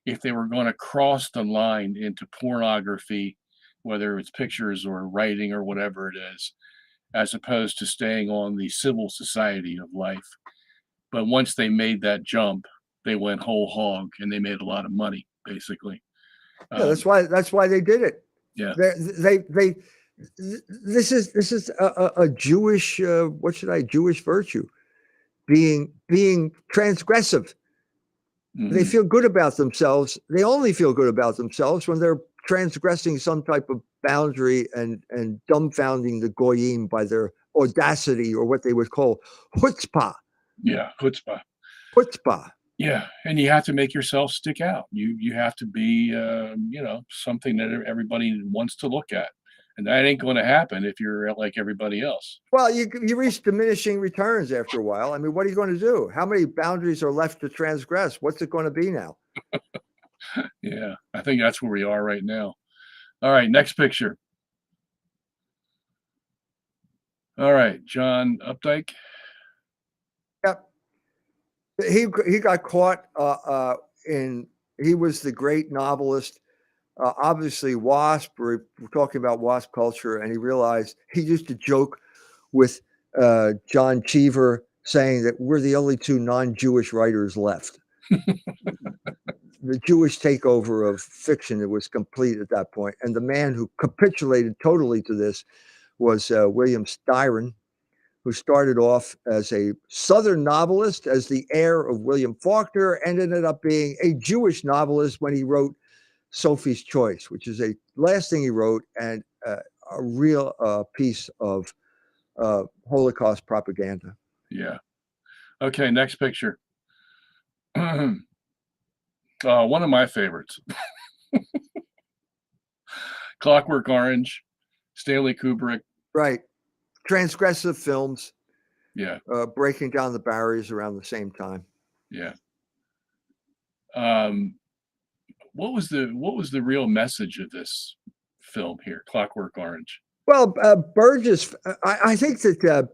if they were going to cross the line into pornography, whether it's pictures or writing or whatever it is, as opposed to staying on the civil society of life? But once they made that jump, they went whole hog and they made a lot of money, basically. Yeah, that's why they did it. Yeah. This is a Jewish Jewish virtue, being transgressive. They feel good about themselves. They only feel good about themselves when they're transgressing some type of boundary and dumbfounding the goyim by their audacity, or what they would call chutzpah. Yeah, chutzpah. Chutzpah. Yeah, and you have to make yourself stick out. You have to be, something that everybody wants to look at, and that ain't going to happen if you're like everybody else. Well, you reach diminishing returns after a while. I mean, what are you going to do? How many boundaries are left to transgress? What's it going to be now? Yeah, I think that's where we are right now. All right, next picture. All right, John Updike. Yep. He got caught he was the great novelist. Obviously, WASP, we're talking about WASP culture, and he realized he used to joke with John Cheever, saying that we're the only two non-Jewish writers left. The Jewish takeover of fiction, it was complete at that point. And the man who capitulated totally to this was William Styron, who started off as a Southern novelist, as the heir of William Faulkner, and ended up being a Jewish novelist when he wrote Sophie's Choice, which is a last thing he wrote, and a real piece of Holocaust propaganda. Yeah. Okay, next picture. One of my favorites. Clockwork Orange, Stanley Kubrick. Right. Transgressive films. Yeah. Breaking down the barriers around the same time. Yeah. What was the real message of this film here, Clockwork Orange? Well, Burgess, I think that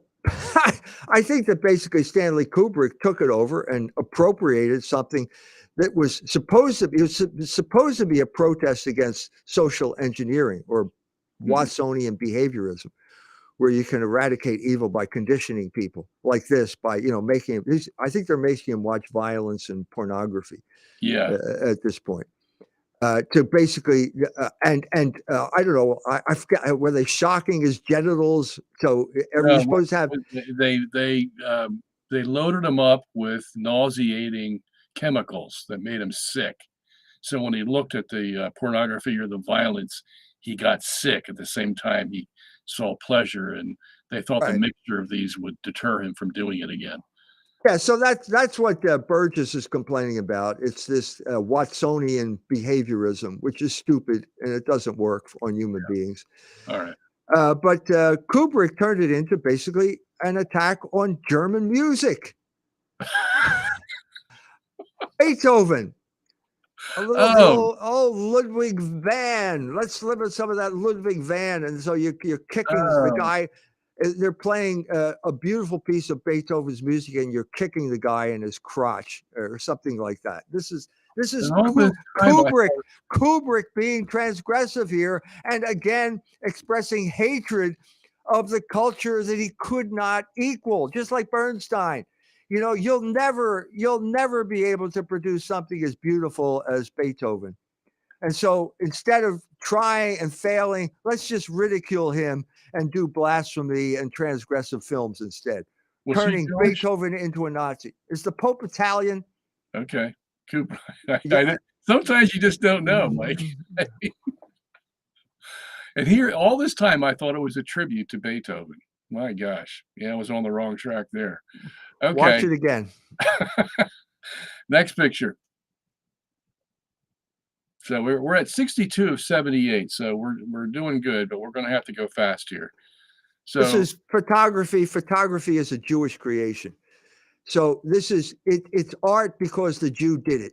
I think that basically Stanley Kubrick took it over and appropriated something that was supposed to be a protest against social engineering, or Watsonian behaviorism, where you can eradicate evil by conditioning people like this, by making him. I think they're making him watch violence and pornography. Yeah. At this point. To basically, I don't know, I forget, were they shocking his genitals? So are you supposed to have? They loaded him up with nauseating chemicals that made him sick. So when he looked at the pornography or the violence, he got sick. At the same time, he saw pleasure, and they thought the mixture of these would deter him from doing it again. Yeah, so that's what Burgess is complaining about. It's this Watsonian behaviorism, which is stupid, and it doesn't work on human beings. All right. But Kubrick turned it into basically an attack on German music. Beethoven. A little Ludwig van. Let's live in some of that Ludwig van. And so you're kicking the guy. They're playing a beautiful piece of Beethoven's music, and you're kicking the guy in his crotch or something like that. This is Kubrick being transgressive here, and again expressing hatred of the culture that he could not equal, just like Bernstein. You'll never be able to produce something as beautiful as Beethoven. And so instead of trying and failing, let's just ridicule him and do blasphemy and transgressive films instead. Turning Beethoven into a Nazi. Is the Pope Italian? Okay. Sometimes you just don't know, Mike. And here, all this time, I thought it was a tribute to Beethoven. My gosh. Yeah, I was on the wrong track there. Okay. Watch it again. Next picture. So we're at 62 of 78. So we're doing good, but we're going to have to go fast here. So this is photography. Photography is a Jewish creation. So this is it's art because the Jew did it.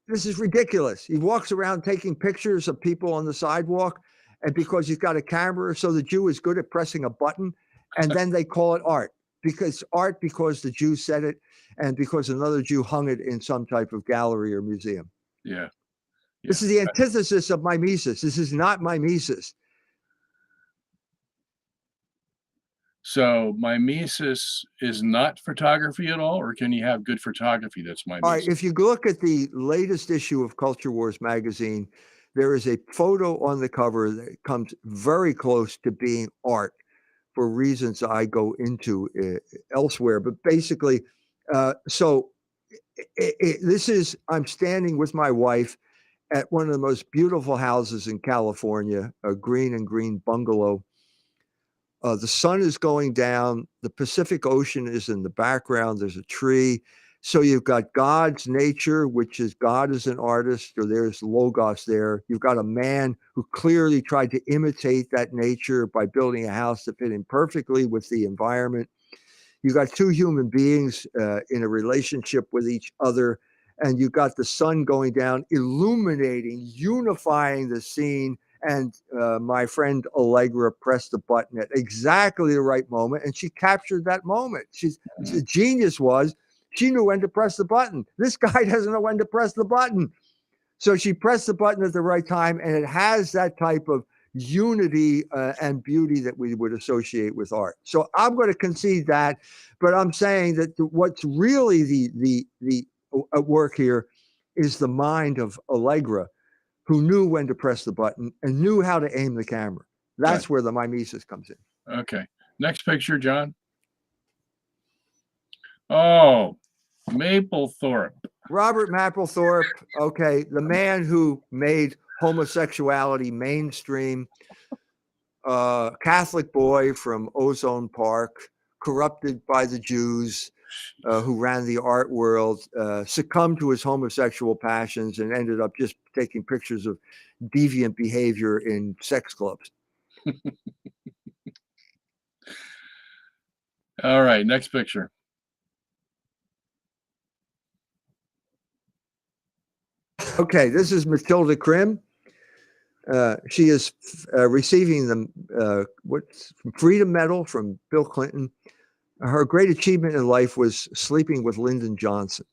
This is ridiculous. He walks around taking pictures of people on the sidewalk, and because he's got a camera, so the Jew is good at pressing a button, and then they call it art. Because the Jew said it, and because another Jew hung it in some type of gallery or museum. Yeah. This is the antithesis of mimesis. This is not mimesis. So mimesis is not photography at all, or can you have good photography that's mimesis? All right, if you look at the latest issue of Culture Wars magazine, there is a photo on the cover that comes very close to being art for reasons I go into elsewhere. But basically, this is, I'm standing with my wife at one of the most beautiful houses in California, a green and green bungalow. The sun is going down. The Pacific Ocean is in the background. There's a tree. So you've got God's nature, which is God as an artist, or there's Logos there. You've got a man who clearly tried to imitate that nature by building a house that fit in perfectly with the environment. You got two human beings in a relationship with each other, and you got the sun going down, illuminating, unifying the scene. And my friend Allegra pressed the button at exactly the right moment, and she captured that moment. The genius was she knew when to press the button. This guy doesn't know when to press the button. So she pressed the button at the right time, and it has that type of unity and beauty that we would associate with art. So I'm going to concede that, but I'm saying that what's really the work here is the mind of Allegra, who knew when to press the button and knew how to aim the camera. That's where the mimesis comes in. Okay. Next picture, John. Oh, Mapplethorpe. Robert Mapplethorpe, okay, the man who made homosexuality mainstream, Catholic boy from Ozone Park, corrupted by the Jews who ran the art world, succumbed to his homosexual passions and ended up just taking pictures of deviant behavior in sex clubs. All right, next picture. Okay, this is Matilda Krim. She is receiving the Freedom Medal from Bill Clinton. Her great achievement in life was sleeping with Lyndon Johnson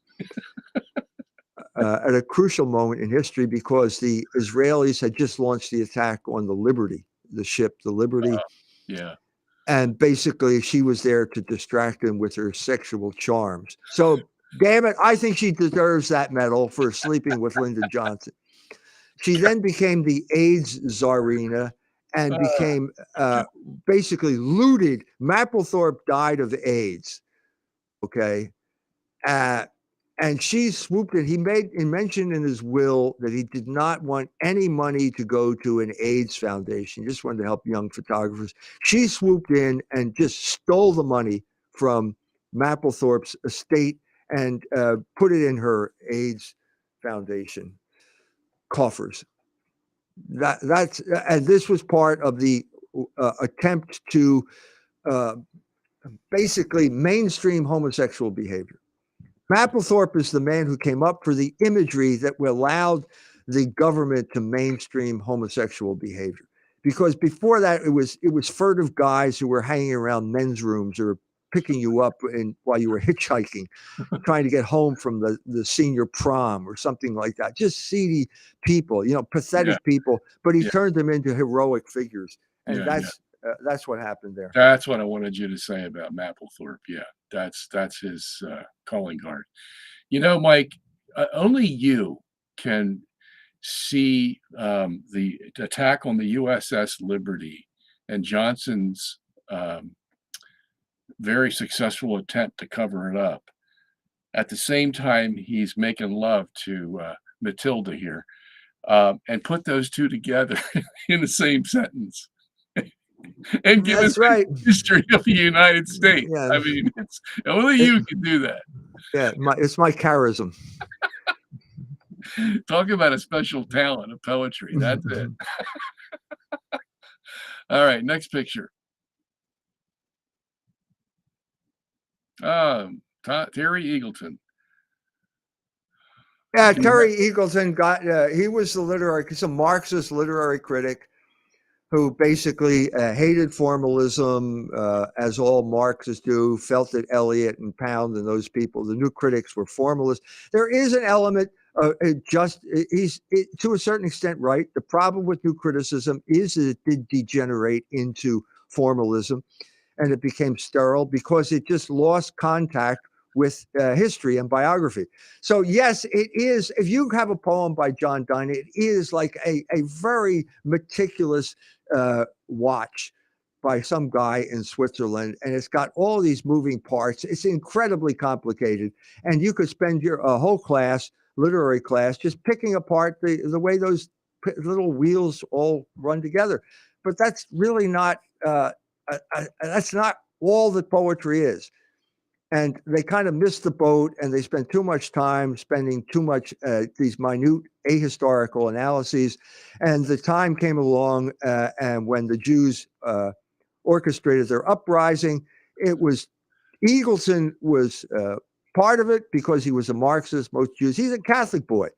at a crucial moment in history, because the Israelis had just launched the attack on the Liberty, the ship, the Liberty. Yeah. And basically, she was there to distract him with her sexual charms. So, damn it, I think she deserves that medal for sleeping with Lyndon Johnson. She then became the AIDS czarina and became basically looted. Mapplethorpe died of AIDS. Okay. And she swooped in. He mentioned in his will that he did not want any money to go to an AIDS foundation. He just wanted to help young photographers. She swooped in and just stole the money from Mapplethorpe's estate and put it in her AIDS foundation coffers. And this was part of the attempt to basically mainstream homosexual behavior. Mapplethorpe is the man who came up for the imagery that allowed the government to mainstream homosexual behavior. Because before that, it was furtive guys who were hanging around men's rooms or picking you up while you were hitchhiking, trying to get home from the senior prom or something like that. Just seedy people, pathetic people. But he turned them into heroic figures, and that's what happened there. That's what I wanted you to say about Mapplethorpe. Yeah, that's his calling card. Mike, only you can see the attack on the USS Liberty and Johnson's very successful attempt to cover it up. At the same time, he's making love to Matilda here, and put those two together in the same sentence. And give us right. history of the United States. Yeah. I mean, only you can do that. Yeah, it's my charism. Talk about a special talent of poetry. That's it. All right, next picture. Terry Eagleton. Yeah, Terry Eagleton he was he's a Marxist literary critic who basically hated formalism, as all Marxists do, felt that Eliot and Pound and those people, the new critics, were formalists. There is an element he's to a certain extent right. The problem with new criticism is that it did degenerate into formalism, and it became sterile because it just lost contact with history and biography. So yes, it is. If you have a poem by John Donne, it is like a very meticulous watch by some guy in Switzerland, and it's got all these moving parts. It's incredibly complicated, and you could spend your whole class, literary class, just picking apart the way those little wheels all run together. But that's really not that's not all that poetry is. And they kind of missed the boat, and they spent too much time spending too much these minute ahistorical analyses. And the time came along, and when the Jews orchestrated their uprising, it was Eagleton was part of it because he was a Marxist. Most Jews, he's a Catholic boy.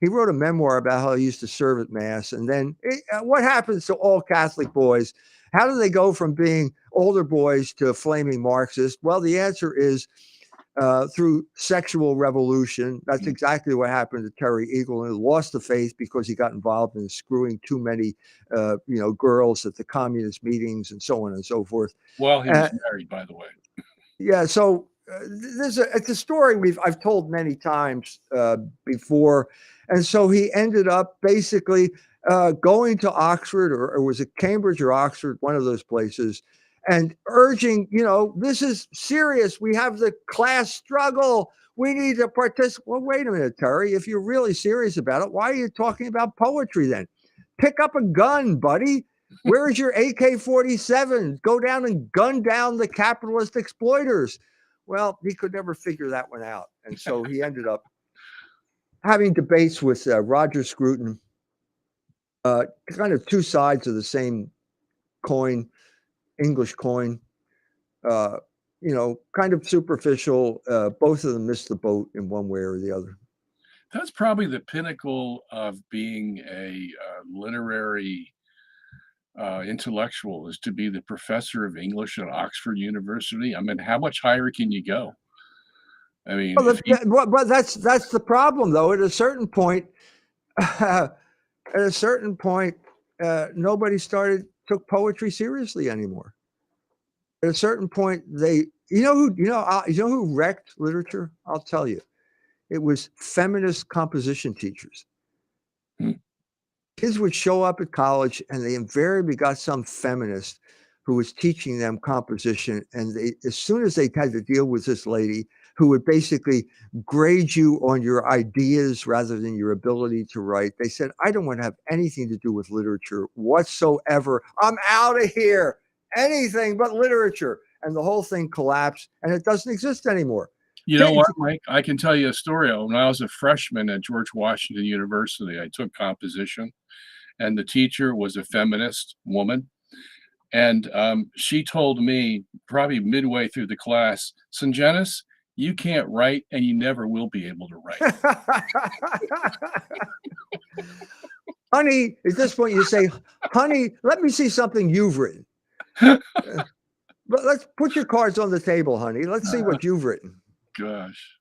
He wrote a memoir about how he used to serve at Mass. And then what happens to all Catholic boys? How do they go from being older boys to flaming Marxists? Well, the answer is through sexual revolution. That's exactly what happened to Terry Eagleton. He lost the faith because he got involved in screwing too many, girls at the communist meetings and so on and so forth. Well, he was married, by the way. Yeah, so it's a story I've told many times before, and so he ended up basically going to Oxford, or was it Cambridge or Oxford, one of those places, and urging, this is serious. We have the class struggle. We need to participate. Well, wait a minute, Terry. If you're really serious about it, why are you talking about poetry then? Pick up a gun, buddy. Where is your AK-47? Go down and gun down the capitalist exploiters. Well, he could never figure that one out. And so he ended up having debates with Roger Scruton, kind of two sides of the same coin, English coin, kind of superficial. Both of them missed the boat in one way or the other. That's probably the pinnacle of being a literary intellectual, is to be the professor of English at Oxford University. I mean, how much higher can you go? I mean, but that's the problem, though. At a certain point, nobody took poetry seriously anymore. At a certain point, who wrecked literature? I'll tell you, it was feminist composition teachers. Kids would show up at college, and they invariably got some feminist who was teaching them composition. And as soon as they had to deal with this lady who would basically grade you on your ideas rather than your ability to write, they said, I don't want to have anything to do with literature whatsoever. I'm out of here. Anything but literature. And the whole thing collapsed, and it doesn't exist anymore. You know what, Mike? I can tell you a story. When I was a freshman at George Washington University, I took composition, and the teacher was a feminist woman. And she told me probably midway through the class, Sungenis, you can't write, and you never will be able to write. Honey, at this point you say, honey, let me see something you've written. But let's put your cards on the table, honey. Let's see what you've written. Gosh,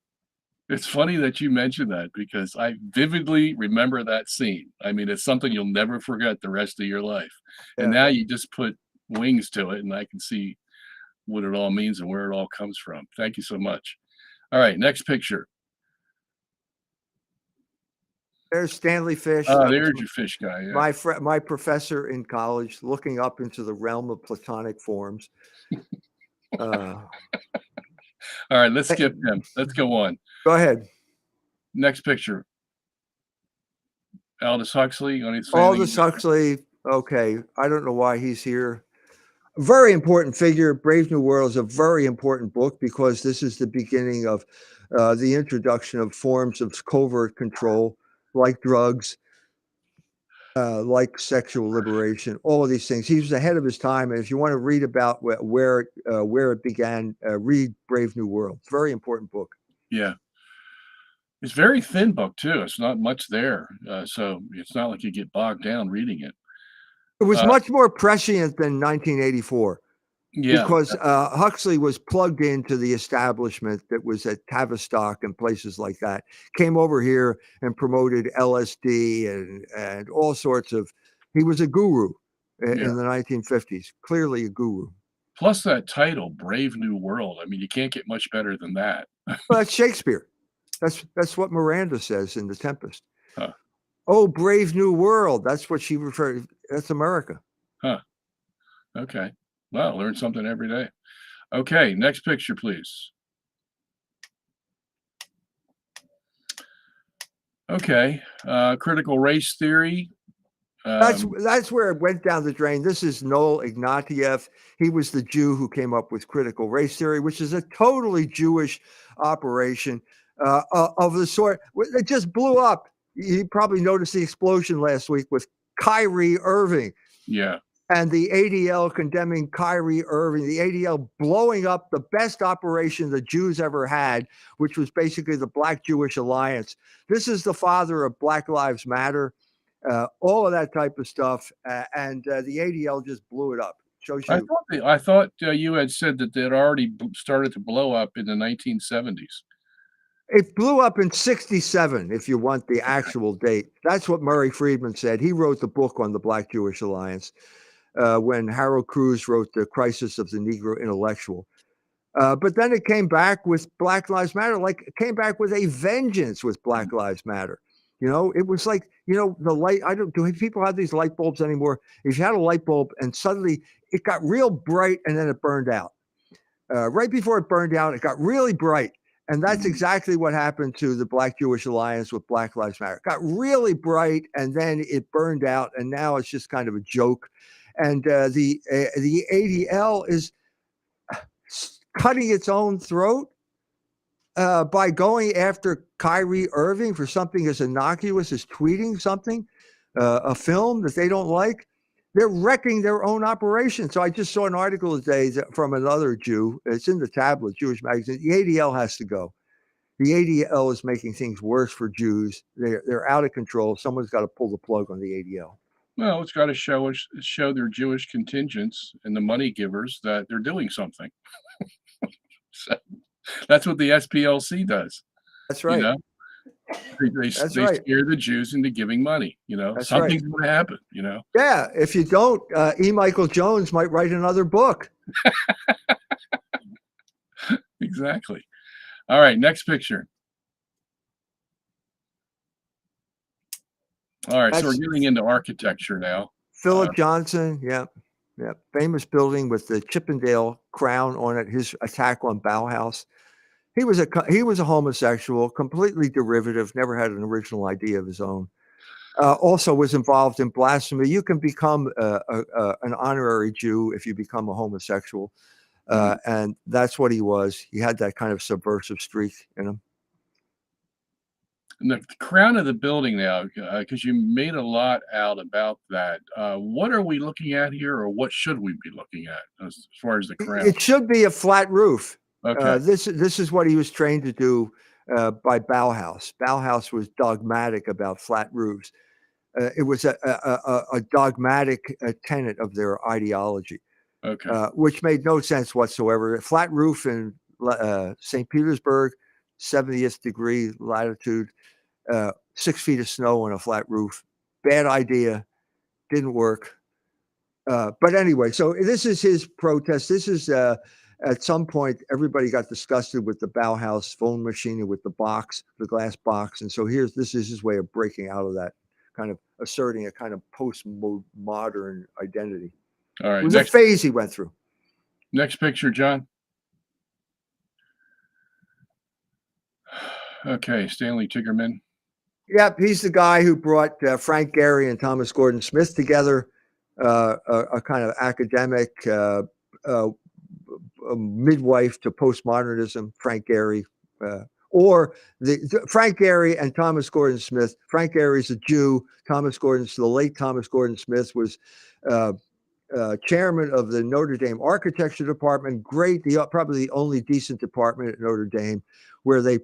it's funny that you mentioned that, because I vividly remember that scene. I mean, it's something you'll never forget the rest of your life. Yeah. And now you just put wings to it, and I can see what it all means and where it all comes from. Thank you so much. All right, next picture. There's Stanley Fish. Oh, there's your fish guy. Yeah. My professor in college, looking up into the realm of Platonic forms. All right, let's skip him. Let's go on. Go ahead. Next picture. Aldous Huxley. Aldous Huxley. Okay, I don't know why he's here. Very important figure. Brave New World is a very important book because this is the beginning of the introduction of forms of covert control, like drugs, like sexual liberation, all of these things. He was ahead of his time. And if you want to read about where it began, read Brave New World. It's a very important book. Yeah. It's a very thin book, too. It's not much there. So it's not like you get bogged down reading it. It was much more prescient than 1984. Yeah. Because Huxley was plugged into the establishment that was at Tavistock and places like that, came over here and promoted LSD and all sorts of, he was a guru in the 1950s, clearly a guru. Plus that title, Brave New World. I mean, you can't get much better than that. Well, that's Shakespeare. That's what Miranda says in The Tempest. Huh. Oh, brave new world. That's what she referred. That's America. Huh. Okay. Well, learn something every day. Okay, next picture, please. Okay, critical race theory. That's where it went down the drain. This is Noel Ignatiev. He was the Jew who came up with critical race theory, which is a totally Jewish operation of the sort. It just blew up. You probably noticed the explosion last week with Kyrie Irving. Yeah. And the ADL condemning Kyrie Irving, the ADL blowing up the best operation the Jews ever had, which was basically the Black Jewish Alliance. This is the father of Black Lives Matter, all of that type of stuff. And the ADL just blew it up. Shows you. I thought you had said that they had already started to blow up in the 1970s. It blew up in 67, if you want the actual date. That's what Murray Friedman said. He wrote the book on the Black Jewish Alliance. When Harold Cruz wrote The Crisis of the Negro Intellectual. But then it came back with Black Lives Matter, like it came back with a vengeance with Black Lives Matter. You know, it was like, you know, the light, do people have these light bulbs anymore? If you had a light bulb and suddenly it got real bright and then it burned out. Right before it burned out, it got really bright. And that's exactly what happened to the Black Jewish Alliance with Black Lives Matter. It got really bright and then it burned out. And now it's just kind of a joke. And the ADL is cutting its own throat by going after Kyrie Irving for something as innocuous as tweeting something, a film that they don't like. They're wrecking their own operation. So I just saw an article today from another Jew. It's in the tablet, Jewish magazine. The ADL has to go. The ADL is making things worse for Jews. They're out of control. Someone's got to pull the plug on the ADL. Well, it's got to show their Jewish contingents and the money givers that they're doing something. So that's what the SPLC does. That's right. You know? They scare the Jews into giving money. You know, that's something's going to happen. You know. Yeah, if you don't, E. Michael Jones might write another book. Exactly. All right, next picture. All right, so we're getting into architecture now. Philip Johnson, yeah, famous building with the Chippendale crown on it. His attack on Bauhaus. He was a homosexual, completely derivative. Never had an original idea of his own. Also was involved in blasphemy. You can become an honorary Jew if you become a homosexual, and that's what he was. He had that kind of subversive streak in him. And the crown of the building now, because you made a lot out about that. What are we looking at here, or what should we be looking at as far as the crown? It should be a flat roof. Okay. This is what he was trained to do by Bauhaus. Bauhaus was dogmatic about flat roofs. It was a dogmatic tenet of their ideology, which made no sense whatsoever. A flat roof in St. Petersburg, 70th degree latitude, 6 feet of snow on a flat roof. Bad idea. Didn't work. But anyway, so this is his protest. This is at some point, everybody got disgusted with the Bauhaus phone machine and with the box, the glass box. And so this is his way of breaking out of that, kind of asserting a kind of postmodern identity. All right. It was a phase he went through. Next picture, John. Okay, Stanley Tigerman. Yep, he's the guy who brought Frank Gehry and Thomas Gordon Smith together, a kind of academic a midwife to postmodernism, Frank Gehry, or Frank Gehry and Thomas Gordon Smith. Frank Gehry's a Jew. The late Thomas Gordon Smith was chairman of the Notre Dame architecture department. Probably the only decent department at Notre Dame, where they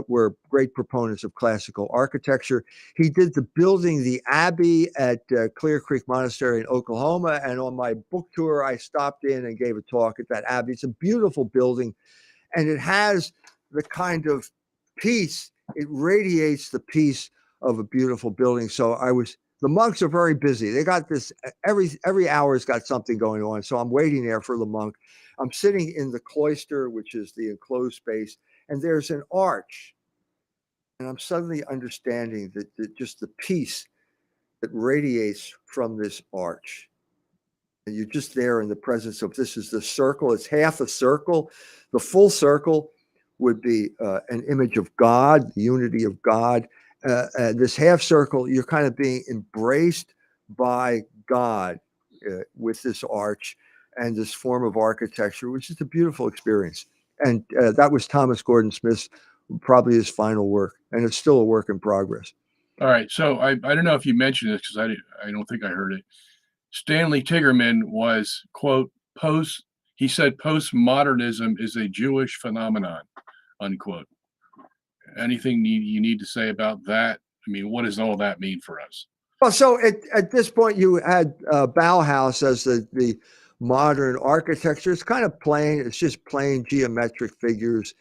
were great proponents of classical architecture. He did the Abbey at Clear Creek Monastery in Oklahoma. And on my book tour, I stopped in and gave a talk at that Abbey. It's a beautiful building, and it has the kind of peace. It radiates the peace of a beautiful building. So the monks are very busy. They got this, every hour's got something going on. So I'm waiting there for the monk. I'm sitting in the cloister, which is the enclosed space, and there's an arch. And I'm suddenly understanding that just the peace that radiates from this arch. And you're just there in the presence of, this is the circle. It's half a circle. The full circle would be an image of God, the unity of God. This half circle, you're kind of being embraced by God with this arch and this form of architecture, which is a beautiful experience. And that was Thomas Gordon Smith's, probably his final work, and it's still a work in progress. All right. So I don't know if you mentioned this because I don't think I heard it. Stanley Tigerman was, quote, he said postmodernism is a Jewish phenomenon, unquote. Anything you need to say about that? I mean, what does all that mean for us? Well, so at this point, you had Bauhaus as the modern architecture. It's kind of plain. It's just plain geometric figures.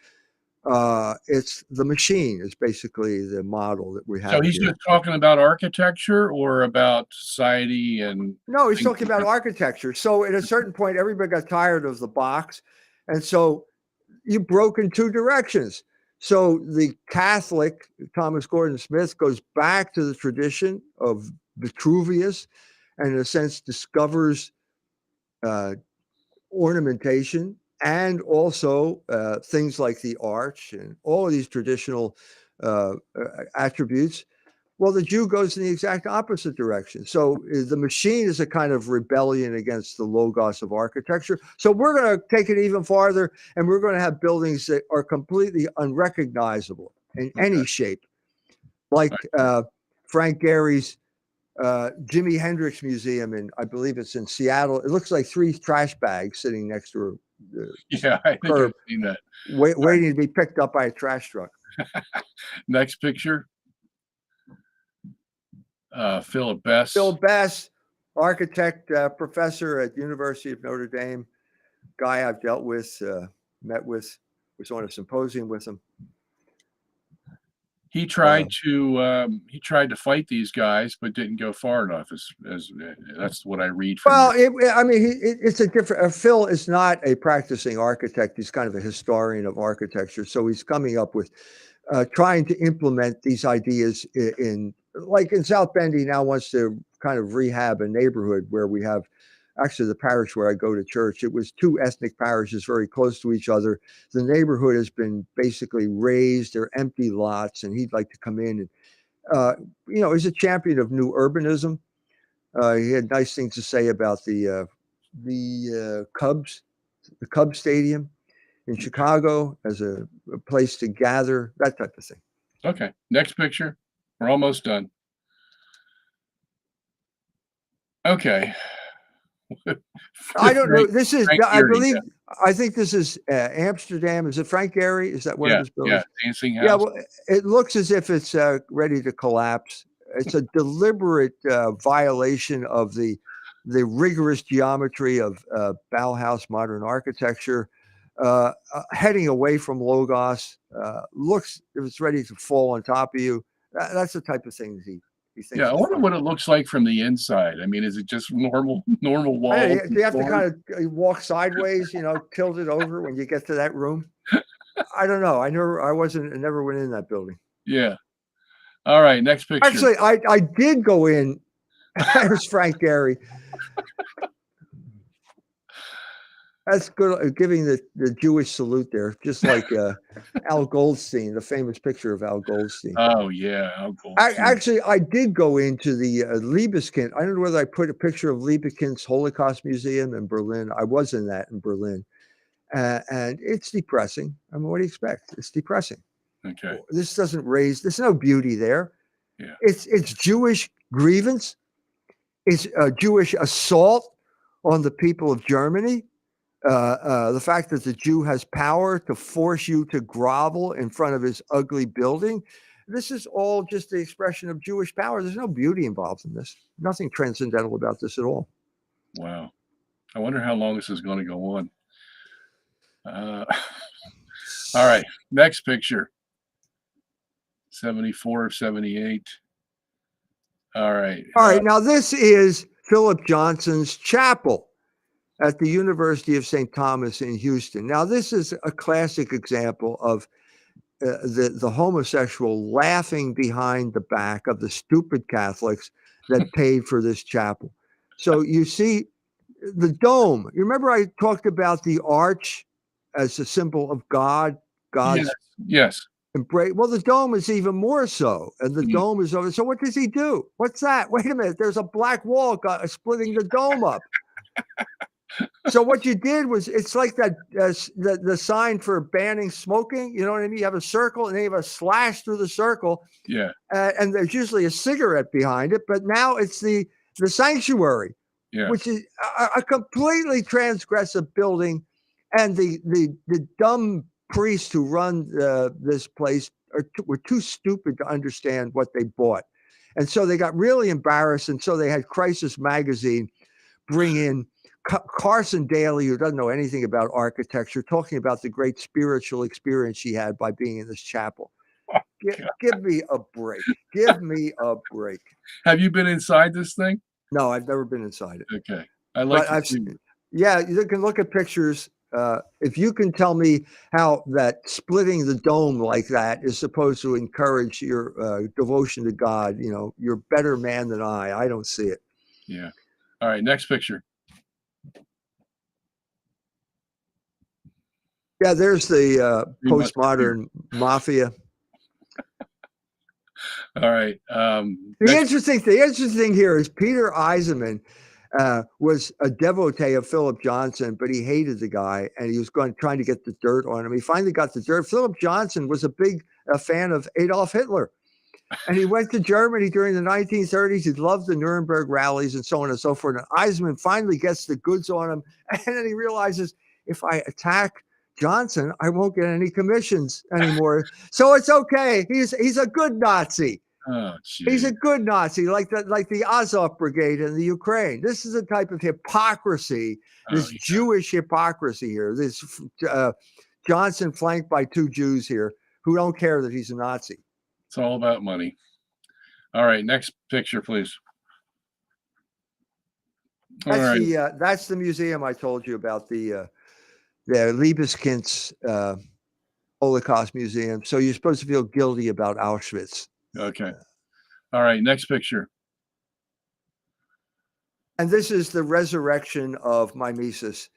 It's the machine is basically the model that we have. So he's just talking about architecture or about society and. No, he's talking about architecture. So at a certain point, everybody got tired of the box. And so you broke in two directions. So the Catholic, Thomas Gordon Smith, goes back to the tradition of Vitruvius and in a sense discovers ornamentation and also things like the arch and all of these traditional attributes. Well, the Jew goes in the exact opposite direction. So the machine is a kind of rebellion against the logos of architecture. So we're going to take it even farther, and we're going to have buildings that are completely unrecognizable in any shape, like Frank Gehry's Jimi Hendrix Museum, and I believe it's in Seattle. It looks like 3 trash bags sitting next to yeah, I think I've seen that. Waiting to be picked up by a trash truck. Next picture. Philip Bess. Phil Bess, architect, professor at University of Notre Dame, guy I've dealt with, met with, was on a symposium with him. He tried to fight these guys, but didn't go far enough. As that's what I read from. Well, it's a different. Phil is not a practicing architect. He's kind of a historian of architecture. So he's coming up with trying to implement these ideas in South Bend. He now wants to kind of rehab a neighborhood where we have. Actually, the parish where I go to church, it was 2 ethnic parishes very close to each other. The neighborhood has been basically raised. They're empty lots, and he'd like to come in and, he's a champion of new urbanism. He had nice things to say about the Cubs, the Cubs Stadium in Chicago as a place to gather, that type of thing. Okay, next picture. We're almost done. Okay. I don't know. This is, I think this is Amsterdam. Is it Frank Gehry? Is that one of his buildings? Yeah, Dancing House. Yeah, well, it looks as if it's ready to collapse. It's a deliberate violation of the rigorous geometry of Bauhaus modern architecture, heading away from logos. Looks if it's ready to fall on top of you. That's the type of thing he thinks. Yeah, I wonder what it looks like from the inside. I mean, is it just normal walls? Hey, do you have to kind of walk sideways, tilt it over when you get to that room? I don't know. I never went in that building. Yeah. All right, next picture. Actually, I did go in. There's Frank Gehry. That's good, giving the Jewish salute there, just like Al Goldstein, the famous picture of Al Goldstein. Oh, yeah, Al Goldstein. Actually, I did go into the Liebeskind. I don't know whether I put a picture of Liebeskind's Holocaust Museum in Berlin. I was in that in Berlin. And it's depressing. I mean, what do you expect? It's depressing. Okay. There's no beauty there. Yeah. It's Jewish grievance. It's Jewish assault on the people of Germany. The fact that the Jew has power to force you to grovel in front of his ugly building. This is all just the expression of Jewish power. There's no beauty involved in this. Nothing transcendental about this at all. Wow. I wonder how long this is going to go on. All right. Next picture. 74 of 78. All right. All right. Now, this is Philip Johnson's chapel at the University of St. Thomas in Houston. Now, this is a classic example of the homosexual laughing behind the back of the stupid Catholics that paid for this chapel. So you see the dome. You remember I talked about the arch as a symbol of God, God's Yes. embrace. Well, the dome is even more so, and the dome is over. So what does he do? What's that? Wait a minute. There's a black wall splitting the dome up. So what you did was, it's like that the sign for banning smoking. You know what I mean? You have a circle, and then you have a slash through the circle. Yeah. And there's usually a cigarette behind it, but now it's the sanctuary, which is a completely transgressive building, and the dumb priests who run this place were too stupid to understand what they bought, and so they got really embarrassed, and so they had Crisis Magazine bring in Carson Daly, who doesn't know anything about architecture, talking about the great spiritual experience she had by being in this chapel. Give me a break. Give me a break. Have you been inside this thing? No, I've never been inside it. Okay. Yeah, you can look at pictures. If you can tell me how that splitting the dome like that is supposed to encourage your devotion to God, you're a better man than I. I don't see it. Yeah. All right, next picture. Yeah, there's the postmodern mafia. All right. The interesting thing here is Peter Eisenman was a devotee of Philip Johnson, but he hated the guy, and he was trying to get the dirt on him. He finally got the dirt. Philip Johnson was a big fan of Adolf Hitler, and he went to Germany during the 1930s. He loved the Nuremberg rallies and so on and so forth. And Eisenman finally gets the goods on him, and then he realizes, if I attack Johnson, I won't get any commissions anymore. So it's okay. He's a good Nazi. Oh, he's a good Nazi, like the Azov Brigade in the Ukraine. This is a type of hypocrisy, Jewish hypocrisy here. This Johnson flanked by two Jews here who don't care that he's a Nazi. It's all about money. All right, next picture, please. That's the museum I told you about, the Liebeskind's Holocaust Museum. So you're supposed to feel guilty about Auschwitz. Okay. All right, next picture. And this is the resurrection of Mimesis.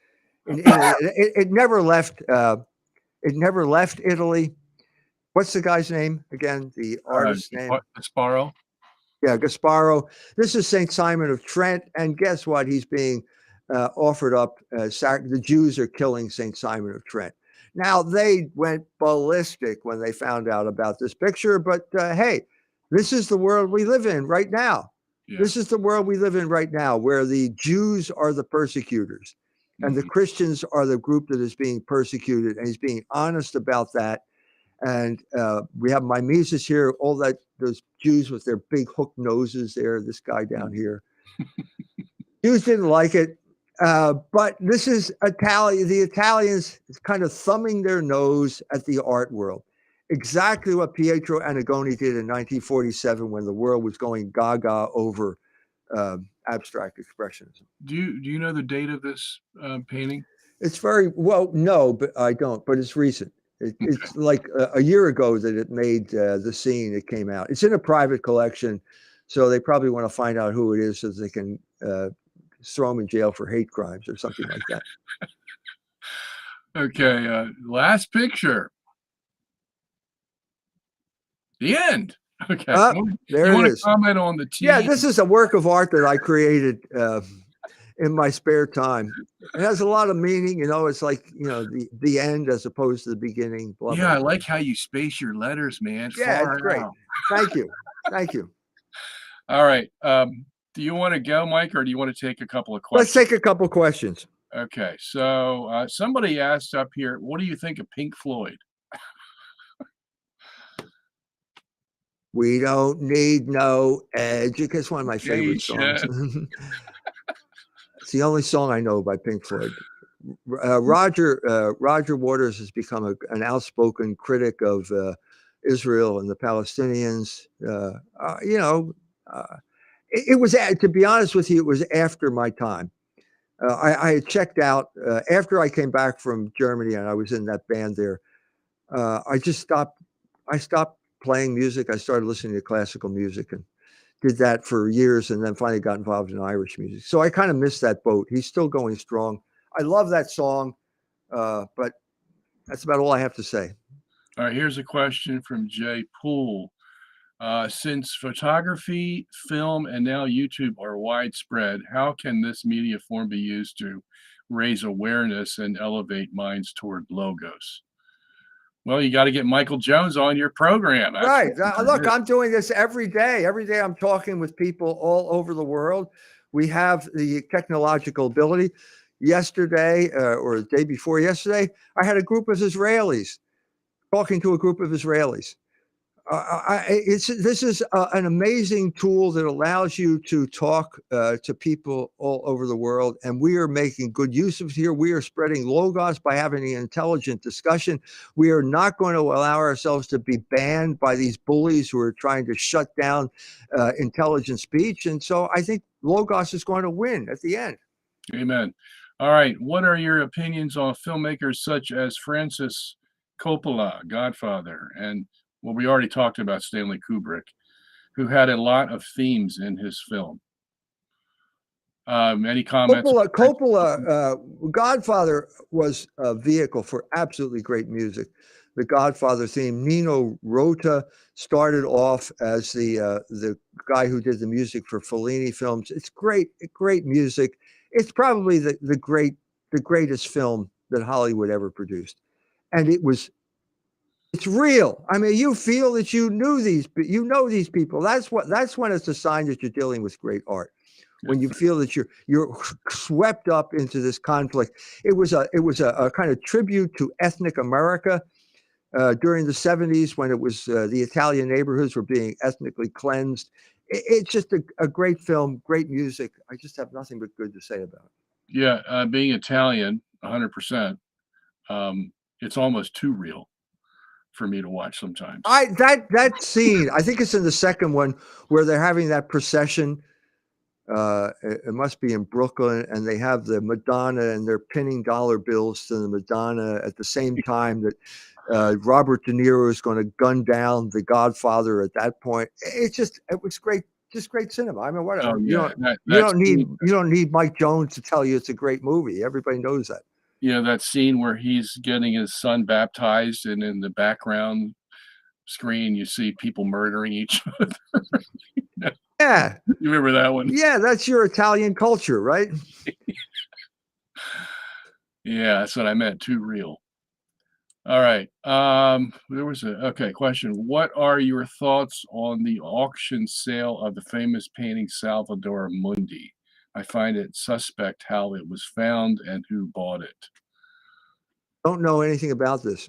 It never left. It never left Italy. What's the guy's name again? The artist's name? Gasparo. Yeah, Gasparo. This is St. Simon of Trent, and guess what? He's being offered up. The Jews are killing St. Simon of Trent. Now, they went ballistic when they found out about this picture, but hey, this is the world we live in right now. Yeah. This is the world we live in right now, where the Jews are the persecutors, and the Christians are the group that is being persecuted, and he's being honest about that. And we have Mimesis here, all those Jews with their big hook noses there, this guy down here. Jews didn't like it. But this is the Italians kind of thumbing their nose at the art world. Exactly what Pietro Annigoni did in 1947 when the world was going gaga over abstract expressionism. Do you know the date of this painting? It's no, but I don't, but it's recent. It's like a year ago that it made the scene. It came out. It's in a private collection, so they probably want to find out who it is so they can throw him in jail for hate crimes or something like that. Okay, last picture. The end. Okay. There it is. Comment on the team? Yeah, this is a work of art that I created in my spare time. It has a lot of meaning, it's like, the end as opposed to the beginning. Blah, yeah, blah, blah. I like how you space your letters, man. Yeah, it's great. Thank you. Thank you. All right. Do you want to go, Mike, or do you want to take a couple of questions? Let's take a couple of questions. Okay. So somebody asked up here, what do you think of Pink Floyd? We don't need no education. It's one of my favorite songs. It's the only song I know by Pink Floyd. Roger Waters has become an outspoken critic of Israel and the Palestinians. It was, to be honest with you, it was after my time. I had checked out after I came back from Germany, and I was in that band there. I just stopped I stopped playing music. I started listening to classical music and did that for years, and then finally got involved in Irish music. So I kind of missed that boat. He's still going strong. I love that song, but that's about all I have to say. All right, here's a question from Jay Poole. Since photography, film, and now YouTube are widespread, how can this media form be used to raise awareness and elevate minds toward logos? Well, you got to get Michael Jones on your program. That's Right. Look, it. I'm doing this every day. Every day I'm talking with people all over the world. We have the technological ability. Yesterday, or the day before yesterday, I had a group of Israelis talking to a group of Israelis. This is an amazing tool that allows you to talk to people all over the world, and we are making good use of it here. We are spreading logos by having an intelligent discussion. We are not going to allow ourselves to be banned by these bullies who are trying to shut down intelligent speech. And so I think logos is going to win at the end. Amen. All right. What are your opinions on filmmakers such as Francis Coppola, Godfather, and well, we already talked about Stanley Kubrick, who had a lot of themes in his film. Any comments? Godfather was a vehicle for absolutely great music. The Godfather theme, Nino Rota started off as the guy who did the music for Fellini films. It's great music. It's probably the greatest film that Hollywood ever produced, and it's real. I mean, you feel that you know these people. That's when it's a sign that you're dealing with great art. When you feel that you're swept up into this conflict. It was a kind of tribute to ethnic America during the 70s when it was the Italian neighborhoods were being ethnically cleansed. It's just a great film, great music. I just have nothing but good to say about it. Yeah, being Italian, 100%. It's almost too real for me to watch sometimes. That scene, I think it's in the second one where they're having that procession. It must be in Brooklyn, and they have the Madonna, and they're pinning dollar bills to the Madonna at the same time that Robert De Niro is going to gun down the Godfather at that point. It was great, just great cinema. I mean, whatever. Oh, yeah. You don't need Mike Jones to tell you it's a great movie. Everybody knows that. Yeah, that scene where he's getting his son baptized, and in the background screen, you see people murdering each other. Yeah. You remember that one? Yeah, that's your Italian culture, right? Yeah, that's what I meant, too real. All right. There was a question. What are your thoughts on the auction sale of the famous painting Salvator Mundi? I find it suspect how it was found and who bought it. Don't know anything about this.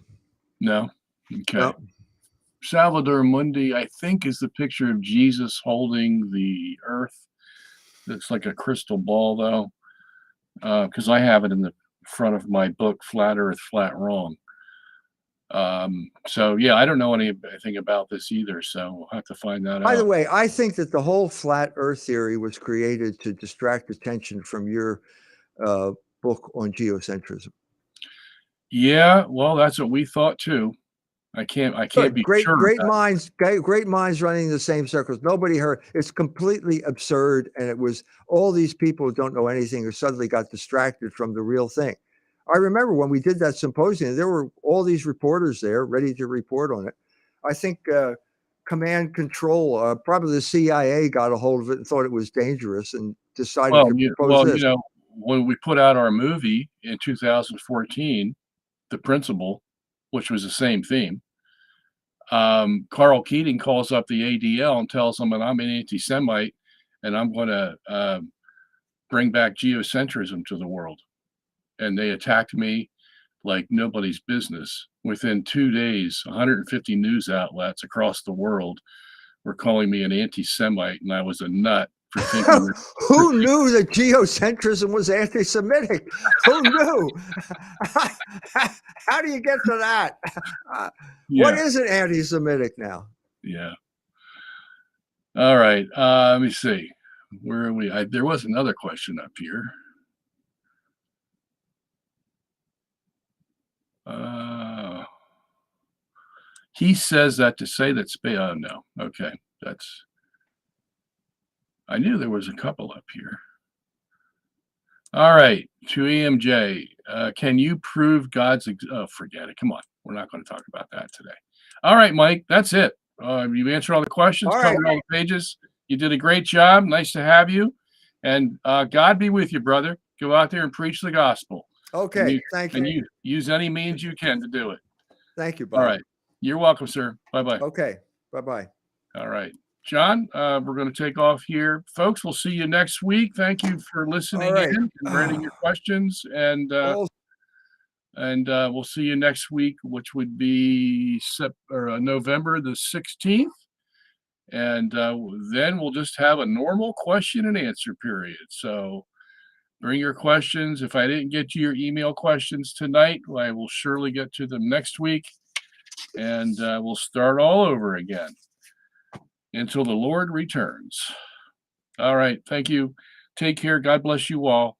No? Okay. No. Salvator Mundi, I think, is the picture of Jesus holding the earth. It's like a crystal ball, though, because I have it in the front of my book, Flat Earth, Flat Wrong. So, yeah, I don't know anything about this either, so we'll have to find that out. By the way, I think that the whole flat earth theory was created to distract attention from your book on geocentrism. Yeah, well, that's what we thought too. I can't be sure. Great minds running the same circles. Nobody heard. It's completely absurd, and it was all these people who don't know anything who suddenly got distracted from the real thing. I remember when we did that symposium, there were all these reporters there ready to report on it. I think command control, probably the CIA got a hold of it and thought it was dangerous and decided to propose this. You know, when we put out our movie in 2014, The Principle, which was the same theme, Carl Keating calls up the ADL and tells them that I'm an anti-Semite and I'm going to bring back geocentrism to the world. And they attacked me like nobody's business. Within 2 days, 150 news outlets across the world were calling me an anti-Semite, and I was a nut for thinking that. Who knew that geocentrism was anti-Semitic? Who knew? How do you get to that? What is it anti-Semitic now? Yeah. All right. Let me see. Where are we? There was another question up here. He says that to say that space. Oh, no. Okay. I knew there was a couple up here. All right. To EMJ, can you prove God's, forget it. Come on. We're not going to talk about that today. All right, Mike, that's it. You've answered all the questions, All right. covered all the pages. You did a great job. Nice to have you. And God be with you, brother. Go out there and preach the gospel. Okay. Thank you. And you use any means you can to do it. Thank you, Bob. All right. You're welcome, sir. Bye-bye. Okay. Bye-bye. All right. John, we're going to take off here. Folks, we'll see you next week. Thank you for listening in and writing your questions. And we'll see you next week, which would be November the 16th. And then we'll just have a normal question and answer period. So bring your questions. If I didn't get to your email questions tonight, I will surely get to them next week. And we'll start all over again until the Lord returns. All right. Thank you. Take care. God bless you all.